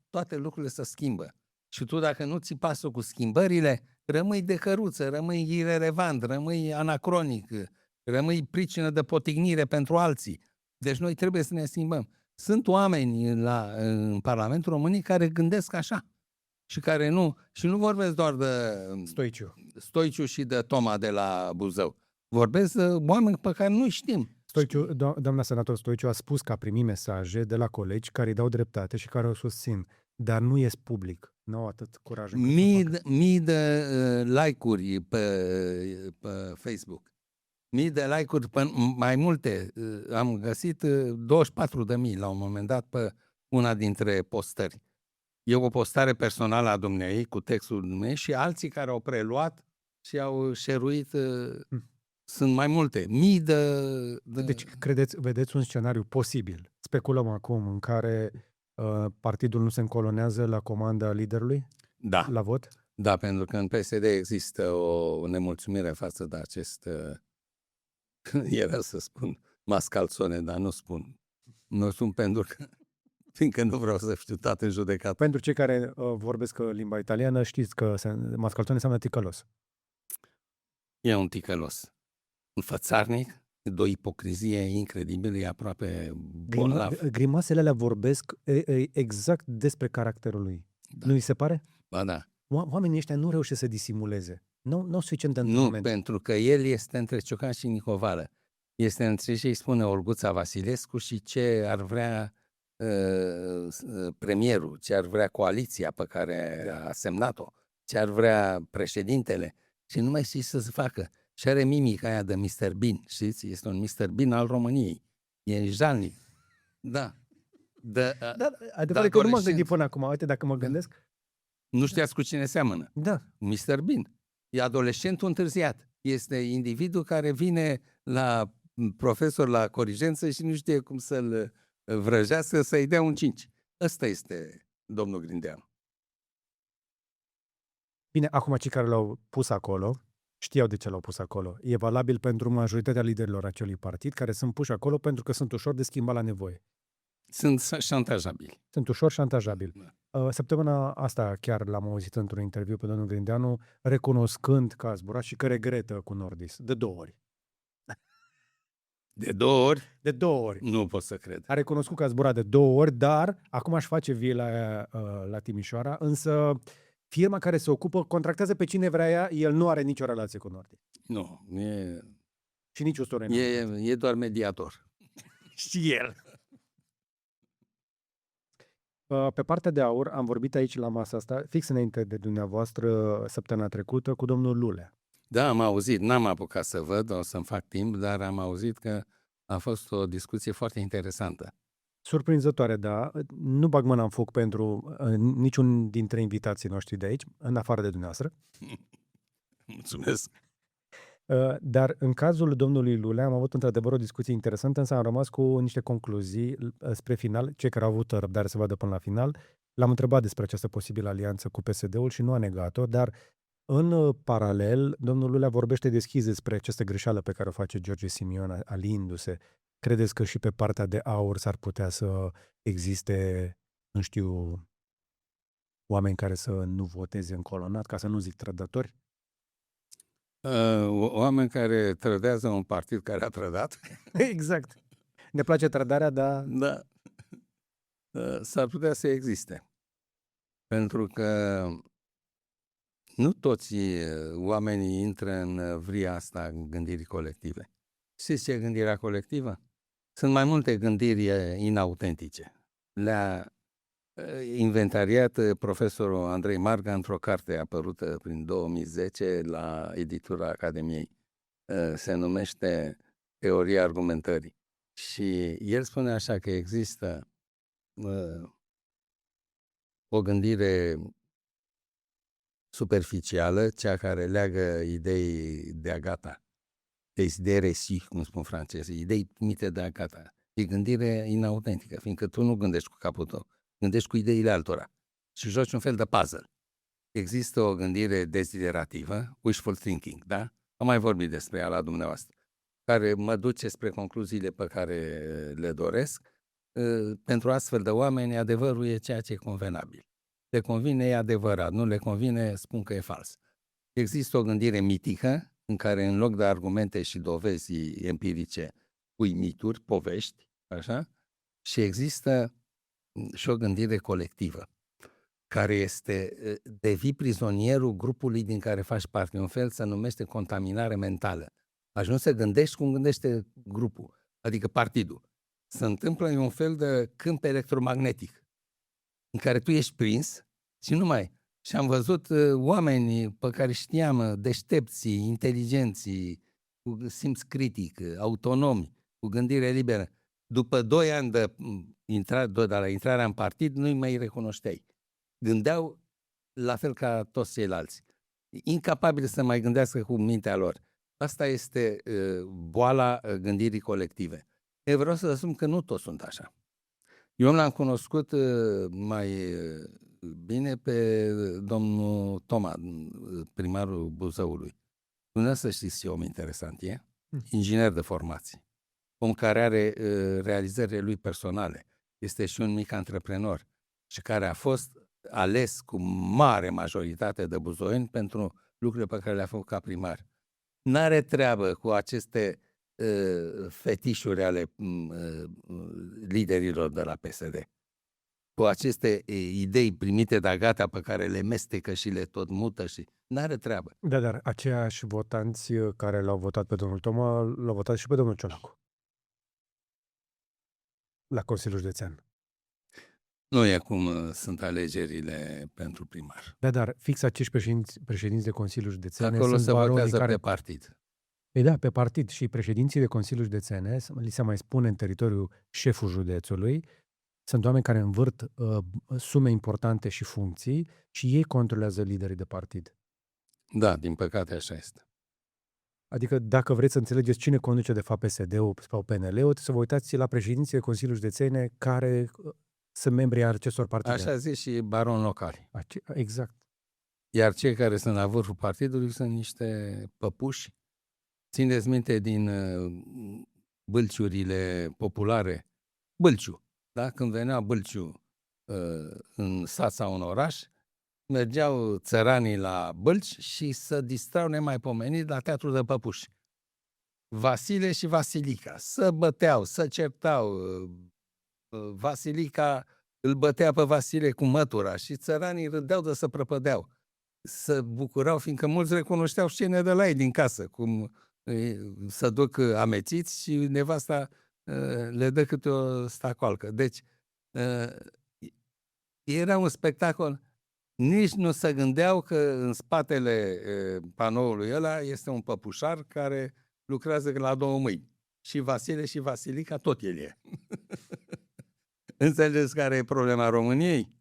toate lucrurile se schimbă. Și tu, dacă nu ți pasă cu schimbările, rămâi de căruță, rămâi irelevant, rămâi anacronic, rămâi pricină de potignire pentru alții. Deci noi trebuie să ne schimbăm. Sunt oameni în Parlamentul României care gândesc așa și care nu vorbesc doar de Stoiciu și de Toma de la Buzău. Vorbesc de oameni pe care nu știm. Doamna senator Stoiciu a spus că a primit mesaje de la colegi care îi dau dreptate și care o susțin, dar nu ies public. Nu au atât curaj. Mii de like-uri pe Facebook. Mii de like-uri pe mai multe. Am găsit 24.000 la un moment dat pe una dintre postări. E o postare personală a dumneei cu textul dumneei și alții care au preluat și au share-uit. Sunt mai multe. Mii de... Deci, vedeți un scenariu posibil? Speculăm acum în care partidul nu se încolonează la comanda liderului? Da. La vot? Da, pentru că în PSD există o nemulțumire față de acest... era să spun mascalzone, dar nu spun. Nu spun pentru că... Fiindcă nu vreau să fiu dat în judecat. Pentru cei care vorbesc limba italiană, știți că mascalzone înseamnă ticălos. E un ticălos. Un fățarnic, de o ipocrizie incredibilă, e aproape bolnav. Grimasele alea vorbesc exact despre caracterul lui. Da. Nu îi se pare? Ba da. Oamenii ăștia nu reușesc să disimuleze. Nu suficient de Nu, pentru că el este între Ciocan și Nicovală. Este între ce îi spune Olguța Vasilescu și ce ar vrea premierul, ce ar vrea coaliția pe care a semnat-o, ce ar vrea președintele și nu mai știi să se facă. Și are mimica aia de Mr. Bean, știți? Este un Mr. Bean al României. E jalnic. Da. Adevărat că nu m-am gândit până acum. Uite, dacă mă gândesc... Nu știați cu cine seamănă. Da. Mr. Bean. E adolescentul întârziat. Este individul care vine la profesor la corigență și nu știe cum să-l vrăjească, să-i dea un 5. Ăsta este domnul Grindeanu. Bine, acum cei care l-au pus acolo știau de ce l-au pus acolo. E valabil pentru majoritatea liderilor acelui partid care sunt puși acolo pentru că sunt ușor de schimbat la nevoie. Sunt șantajabili. Sunt ușor șantajabili. Da. Săptămâna asta chiar l-am auzit într-un interviu pe domnul Grindeanu recunoscând că a zburat și că regretă cu Nordis. De 2 ori. De 2 ori? De 2 ori. Nu pot să cred. A recunoscut că a zburat de 2 ori, dar acum aș face vie la Timișoara, însă firma care se ocupă, contractează pe cine vrea ea, el nu are nicio relație cu Nordic. Nu, Și nici usturoi n-a făcut. e doar mediator. Și el. Pe partea de aur, am vorbit aici la masa asta, fix înainte de dumneavoastră, săptămâna trecută, cu domnul Lulea. Da, am auzit, n-am apucat să văd, o să-mi fac timp, dar am auzit că a fost o discuție foarte interesantă. Surprinzătoare, da. Nu bag mâna în foc pentru niciun dintre invitații noștri de aici, în afară de dumneavoastră. Mulțumesc. Dar în cazul domnului Lulea am avut într-adevăr o discuție interesantă, însă am rămas cu niște concluzii spre final. Cei care au avut răbdare să vadă până la final, l-am întrebat despre această posibilă alianță cu PSD-ul și nu a negat-o, dar în paralel, domnul Lulea vorbește deschis despre această greșeală pe care o face George Simion aliindu-se. Credeți că și pe partea de aur s-ar putea să existe, nu știu, oameni care să nu voteze în colonat, ca să nu zic trădători? Oameni care trădează un partid care a trădat. Exact. Ne place trădarea, dar... Da. S-ar putea să existe. Pentru că nu toți oamenii intră în vria asta în gândirii colective. Știți ce e gândirea colectivă? Sunt mai multe gândiri inautentice. Le-a inventariat profesorul Andrei Marga într-o carte apărută prin 2010 la editura Academiei. Se numește Teoria argumentării. Și el spune așa că există o gândire superficială, cea care leagă idei de-a gata, des idei reçues, cum spun francezii, idei primite de-a gata. E gândire inautentică, fiindcă tu nu gândești cu capul tău, gândești cu ideile altora și joci un fel de puzzle. Există o gândire desiderativă, wishful thinking, da? Am mai vorbit despre ea la dumneavoastră, care mă duce spre concluziile pe care le doresc. Pentru astfel de oameni, adevărul e ceea ce e convenabil. Le convine, e adevărat, nu le convine, spun că e fals. Există o gândire mitică, în care în loc de argumente și dovezi empirice, pui mituri, povești, așa, și există și o gândire colectivă, care este, devii prizonierul grupului din care faci parte. Un fel se numește contaminare mentală. Ajungi să gândești cum gândește grupul, adică partidul. Se întâmplă un fel de câmp electromagnetic în care tu ești prins și numai. Și am văzut oameni pe care știam, deștepți, inteligenți, cu simț critic, autonomi, cu gândire liberă. După 2 ani de la intrarea în partid, nu-i mai recunoșteai. Gândeau la fel ca toți ceilalți. Incapabili să mai gândească cu mintea lor. Asta este boala gândirii colective. Eu vreau să spun că nu toți sunt așa. Eu l-am cunoscut mai bine pe domnul Toma, primarul Buzăului. Dumneavoastră știți ce om interesant e? Inginer de formație. Om care are realizările lui personale. Este și un mic antreprenor și care a fost ales cu mare majoritate de buzoieni pentru lucrurile pe care le-a făcut ca primar. N-are treabă cu aceste fetișuri ale liderilor de la PSD. Cu aceste idei primite de gata pe care le mestecă și le tot mută și n-are treabă. Da, dar aceiași votanți care l-au votat pe domnul Toma, l-au votat și pe domnul Ciolacu. La Consiliul Județean. Nu e cum sunt alegerile pentru primar. Da, dar fix acești președinți de Consiliul Județean acolo sunt se votează pe partid. Păi da, pe partid. Și președinții de Consiliul Județene, li se mai spune în teritoriul șeful județului, sunt oameni care învârt sume importante și funcții și ei controlează liderii de partid. Da, din păcate așa este. Adică dacă vreți să înțelegeți cine conduce de fapt PSD-ul sau PNL-ul, trebuie să vă uitați la președinții de Consiliul Județene care sunt membrii acestor partide. Așa zic și baroni locali. Exact. Iar cei care sunt la vârful partidului sunt niște păpuși. Țineți minte din bâlciurile populare. Bâlciu, da? Când venea Bâlciu în sat sau în oraș, mergeau țăranii la Bâlci și se distrau nemaipomenit la teatru de păpuși. Vasile și Vasilica se băteau, se certau. Vasilica îl bătea pe Vasile cu mătura și țăranii râdeau de se prăpădeau. se bucurau, fiindcă mulți recunoșteau scene de la ei din casă, cum se duc amețiți și nevasta le dă câte o stacoalcă. Deci era un spectacol, nici nu se gândeau că în spatele panoului ăla este un păpușar care lucrează la două mâini. Și Vasile și Vasilica, tot el e. Înțelegeți care e problema României?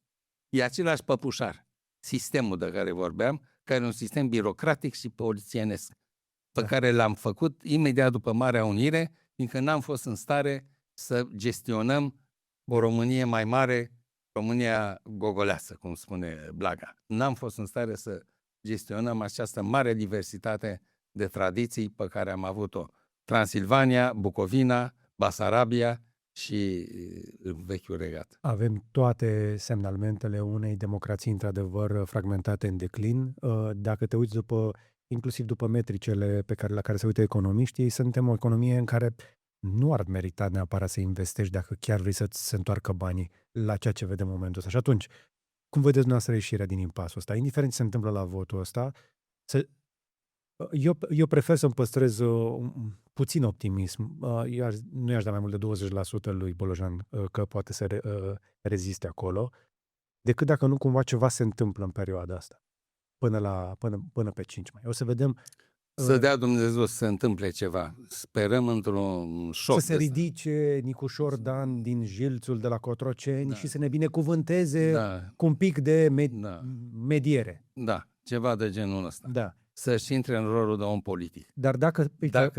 E același păpușar. Sistemul de care vorbeam, care e un sistem birocratic și polițienesc, pe care l-am făcut imediat după Marea Unire, fiindcă n-am fost în stare să gestionăm o Românie mai mare, România gogoleasă, cum spune Blaga. N-am fost în stare să gestionăm această mare diversitate de tradiții pe care am avut-o. Transilvania, Bucovina, Basarabia și vechiul Regat. Avem toate semnalmentele unei democrații într-adevăr fragmentate în declin. Dacă te uiți inclusiv după metricele la care se uită economiștii, suntem o economie în care nu ar merita neapărat să investești dacă chiar vrei să-ți se întoarcă banii la ceea ce vedem în momentul ăsta. Și atunci, cum vedeți dumneavoastră ieșirea din impasul ăsta? Indiferent ce se întâmplă la votul ăsta, eu prefer să-mi păstrez puțin optimism. Nu i-aș da mai mult de 20% lui Bolojan că poate să reziste acolo, decât dacă nu cumva ceva se întâmplă în perioada asta, până pe 5 mai. O să vedem. Să dea Dumnezeu să se întâmple ceva. Sperăm într-un șoc. Să se ridice Nicușor Dan din Jilțul de la Cotroceni și să ne binecuvânteze cu un pic de mediere. Da, ceva de genul ăsta. Da. Să-și intre în rolul de om politic. Dar dacă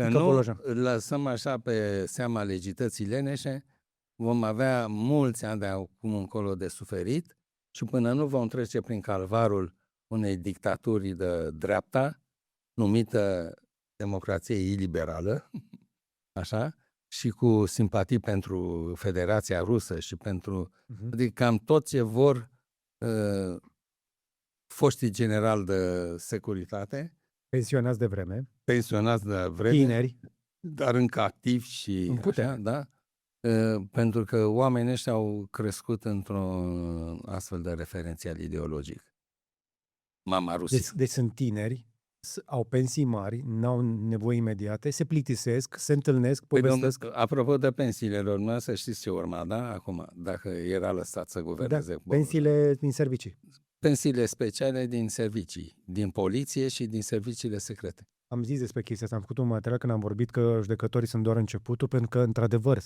nu, Bolojan, lăsăm așa pe seama legității leneșe, vom avea mulți ani de acum încolo de suferit și până nu vom trece prin calvarul unei dictaturi de dreapta, numită democrație iliberală, așa, și cu simpatii pentru Federația Rusă și pentru... Adică cam tot ce vor foștii generali de securitate. pensionați de vreme, Tineri, dar încă activi și așa, da? Pentru că oamenii ăștia au crescut într-un astfel de referențial ideologic. Mama Rusie. Deci sunt tineri, au pensii mari, n-au nevoi imediate, se plictisesc, se întâlnesc, povestesc. Apropo de pensiile lor, să știți ce urma, da? Acum, dacă era lăsat să guverneze. Pensiile din servicii. Pensiile speciale din servicii, din poliție și din serviciile secrete. Am zis despre chestia asta, am făcut un material când am vorbit că judecătorii sunt doar începutul, pentru că, într-adevăr,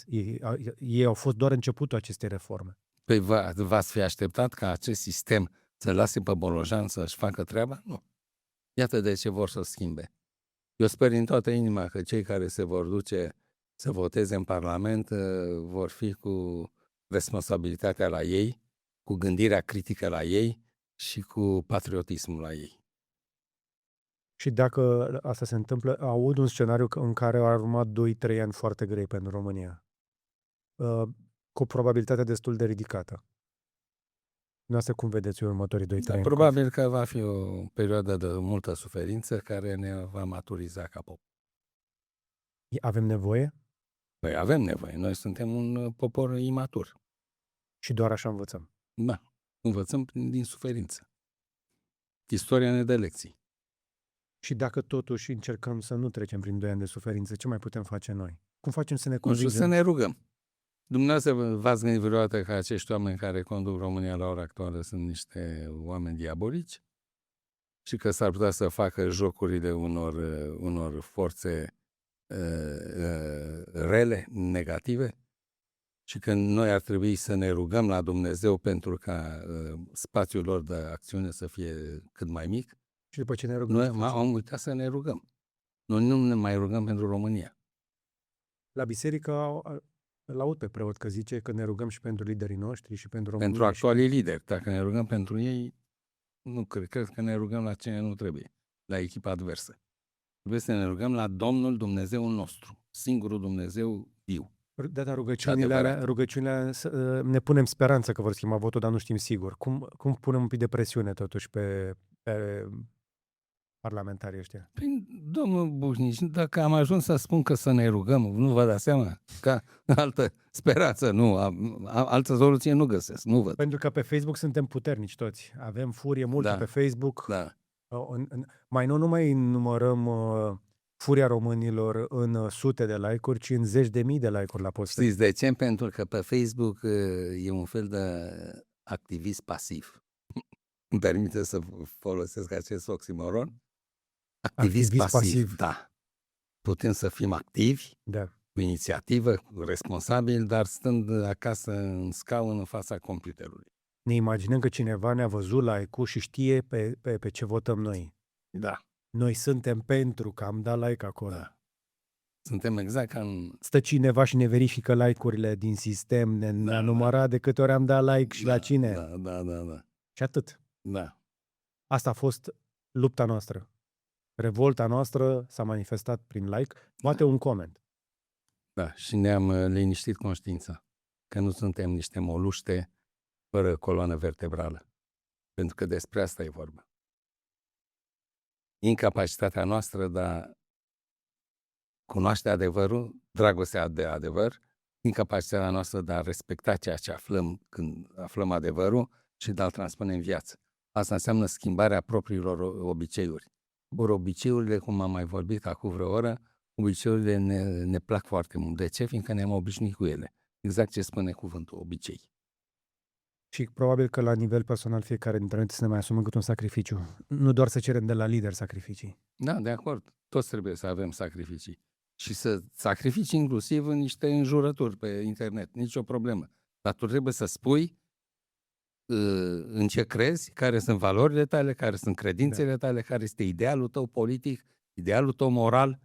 ei au fost doar începutul acestei reforme. Păi v-ați fi așteptat ca acest sistem să lase pe Bolojan să-și facă treaba? Nu. Iată de ce vor să schimbe. Eu sper din toată inima că cei care se vor duce să voteze în Parlament vor fi cu responsabilitatea la ei, cu gândirea critică la ei și cu patriotismul la ei. Și dacă asta se întâmplă, aud un scenariu în care ar urma 2-3 ani foarte grei pentru România, cu o probabilitate destul de ridicată. Noastră, cum vedeți următorii 2-3 ani? Probabil că va fi o perioadă de multă suferință care ne va maturiza ca popor. Avem nevoie? Păi avem nevoie. Noi suntem un popor imatur. Și doar așa învățăm? Da. Învățăm din suferință. Istoria ne dă lecții. Și dacă totuși încercăm să nu trecem prin 2 ani de suferință, ce mai putem face noi? Cum facem să ne convingem? Să ne rugăm. Dumneavoastră v-ați gândit vreodată că acești oameni care conduc România la ora actuală sunt niște oameni diabolici? Și că s-ar putea să facă jocurile unor forțe rele, negative? Și că noi ar trebui să ne rugăm la Dumnezeu pentru ca spațiul lor de acțiune să fie cât mai mic? Și după ce ne rugăm? Noi am uitat să ne rugăm. Noi nu ne mai rugăm pentru România. La biserică l-aud pe preot că zice că ne rugăm și pentru liderii noștri și pentru România. Pentru actualii lideri. Dacă ne rugăm pentru ei, nu cred că ne rugăm la cine nu trebuie, la echipa adversă. Trebuie să ne rugăm la Domnul Dumnezeul nostru, singurul Dumnezeu viu. Da, rugăciunile ne punem speranță că vor schimba votul, dar nu știm sigur. Cum punem un pic de presiune totuși pe parlamentarii ăștia? Păi, domnul Bușnici, dacă am ajuns să spun că să ne rugăm, nu vă dați seama? Ca altă speranță, nu, altă soluție nu găsesc, nu văd. Pentru că pe Facebook suntem puternici toți. Avem furie multă pe Facebook. Da. Mai nu mai numărăm furia românilor în sute de like-uri, ci în zeci de mii de like-uri la postări. Știți de ce? Pentru că pe Facebook e un fel de activist pasiv. Îmi permite să folosesc acest oximoron? Activist pasiv, da. Putem să fim activi, Da. cu inițiativă, responsabil, dar stând acasă în scaun în fața computerului. Ne imaginăm că cineva ne-a văzut like-ul și știe pe ce votăm noi. Da. Noi suntem pentru că am dat like acolo. Da. Suntem exact ca în... Stă cineva și ne verifică like-urile din sistem, ne-a numărat de câte ori am dat like și la cine. Da. Și atât. Da. Asta a fost lupta noastră. Revolta noastră s-a manifestat prin like, poate un coment. Da, și ne-am liniștit conștiința că nu suntem niște moluște fără coloană vertebrală. Pentru că despre asta e vorba. Incapacitatea noastră de a cunoaște adevărul, dragostea de adevăr, incapacitatea noastră de a respecta ceea ce aflăm când aflăm adevărul și de a-l transpune în viață. Asta înseamnă schimbarea propriilor obiceiuri. Ori obiceiurile, cum am mai vorbit acum vreo oră, obiceiurile ne plac foarte mult. De ce? Fiindcă ne-am obișnuit cu ele. Exact ce spune cuvântul, obicei. Și probabil că la nivel personal fiecare dintre noi să ne mai asumăm cât un sacrificiu. Nu doar să cerem de la lider sacrificii. Da, de acord. Toți trebuie să avem sacrificii. Și să sacrifici inclusiv în niște înjurături pe internet. Nici o problemă. Dar tu trebuie să spui în ce crezi, care sunt valorile tale, care sunt credințele tale, care este idealul tău politic, idealul tău moral,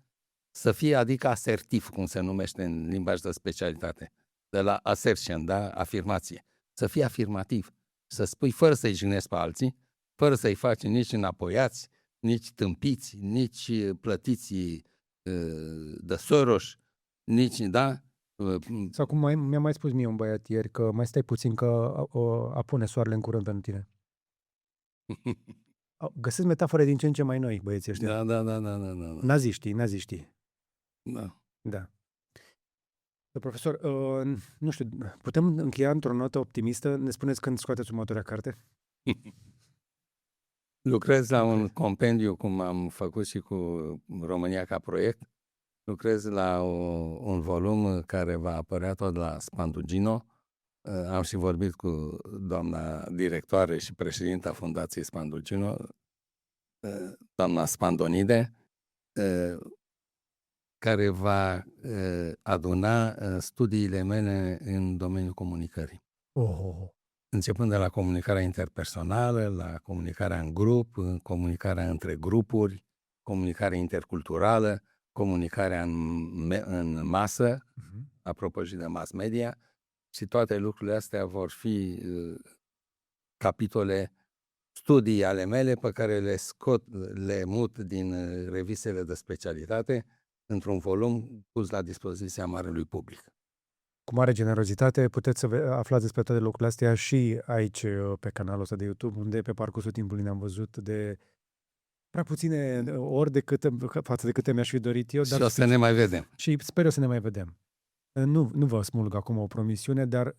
să fie adică asertiv, cum se numește în limbaj de specialitate. De la assertion, da? Afirmație. Să fii afirmativ. Să spui fără să-i jignesc pe alții, fără să-i faci nici înapoiați, nici tâmpiți, nici plătiți de Soros, nici, da? Sau cum mi-a mai spus mie un băiat ieri, că mai stai puțin că apune soarele în curând pentru tine. Găsesc metafore din ce în ce mai noi, băieții ăștia. Da. Naziștii. Da. Profesor, nu știu, putem încheia într-o notă optimistă? Ne spuneți când scoateți următoarea carte? Lucrez la un compendiu, cum am făcut și cu România ca proiect. Lucrez la un volum care va apărea tot la Spandugino. Am și vorbit cu doamna directoare și președinta Fundației Spandugino, doamna Spandonide, care va aduna studiile mele în domeniul comunicării. Începând de la comunicarea interpersonală, la comunicarea în grup, comunicarea între grupuri, comunicarea interculturală, comunicarea în masă, apropo și de mass media, și toate lucrurile astea vor fi capitole, studii ale mele pe care le mut din revistele de specialitate într-un volum pus la dispoziția marelui public. Cu mare generozitate puteți să aflați despre toate lucrurile astea și aici pe canalul ăsta de YouTube, unde pe parcursul timpului ne-am văzut de prea puține ori față de câte mi-aș fi dorit eu. Și o să ne mai vedem. Și sper eu să ne mai vedem. Nu vă smulg acum o promisiune, dar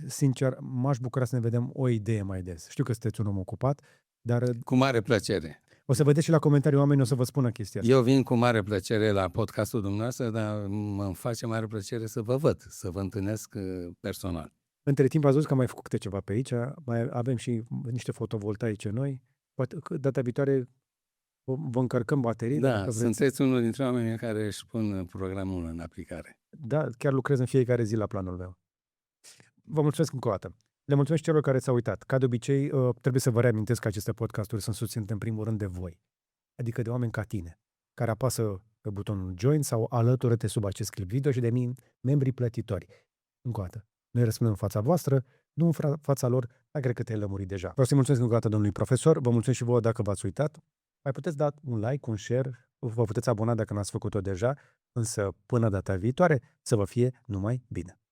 sincer m-aș bucura să ne vedem o idee mai des. Știu că sunteți un om ocupat, dar... Cu mare plăcere. O să vedeți și la comentarii oameni, o să vă spună chestia asta. Eu vin cu mare plăcere la podcastul dumneavoastră, dar îmi face mare plăcere să vă văd, să vă întâlnesc personal. Între timp ați văzut că am mai făcut câte ceva pe aici, mai avem și niște fotovoltaice noi. Poate data viitoare vă încărcăm baterii. Da, sunteți unul dintre oamenii care își pun programul în aplicare. Da, chiar lucrez în fiecare zi la planul meu. Vă mulțumesc încă o dată. Le mulțumesc celor care s-au uitat. Ca de obicei, trebuie să vă reamintesc că aceste podcasturi sunt susținute în primul rând de voi. Adică de oameni ca tine, care apasă pe butonul Join sau alătură-te sub acest clip video și de membrii plătitori. Încă o dată. Noi răspundem în fața voastră, nu în fața lor, dar cred că te-ai lămurit deja. Vreau să-i mulțumesc încă o dată domnului profesor, vă mulțumesc și vouă dacă v-ați uitat. Mai puteți da un like, un share, vă puteți abona dacă n-ați făcut-o deja, însă până data viitoare să vă fie numai bine.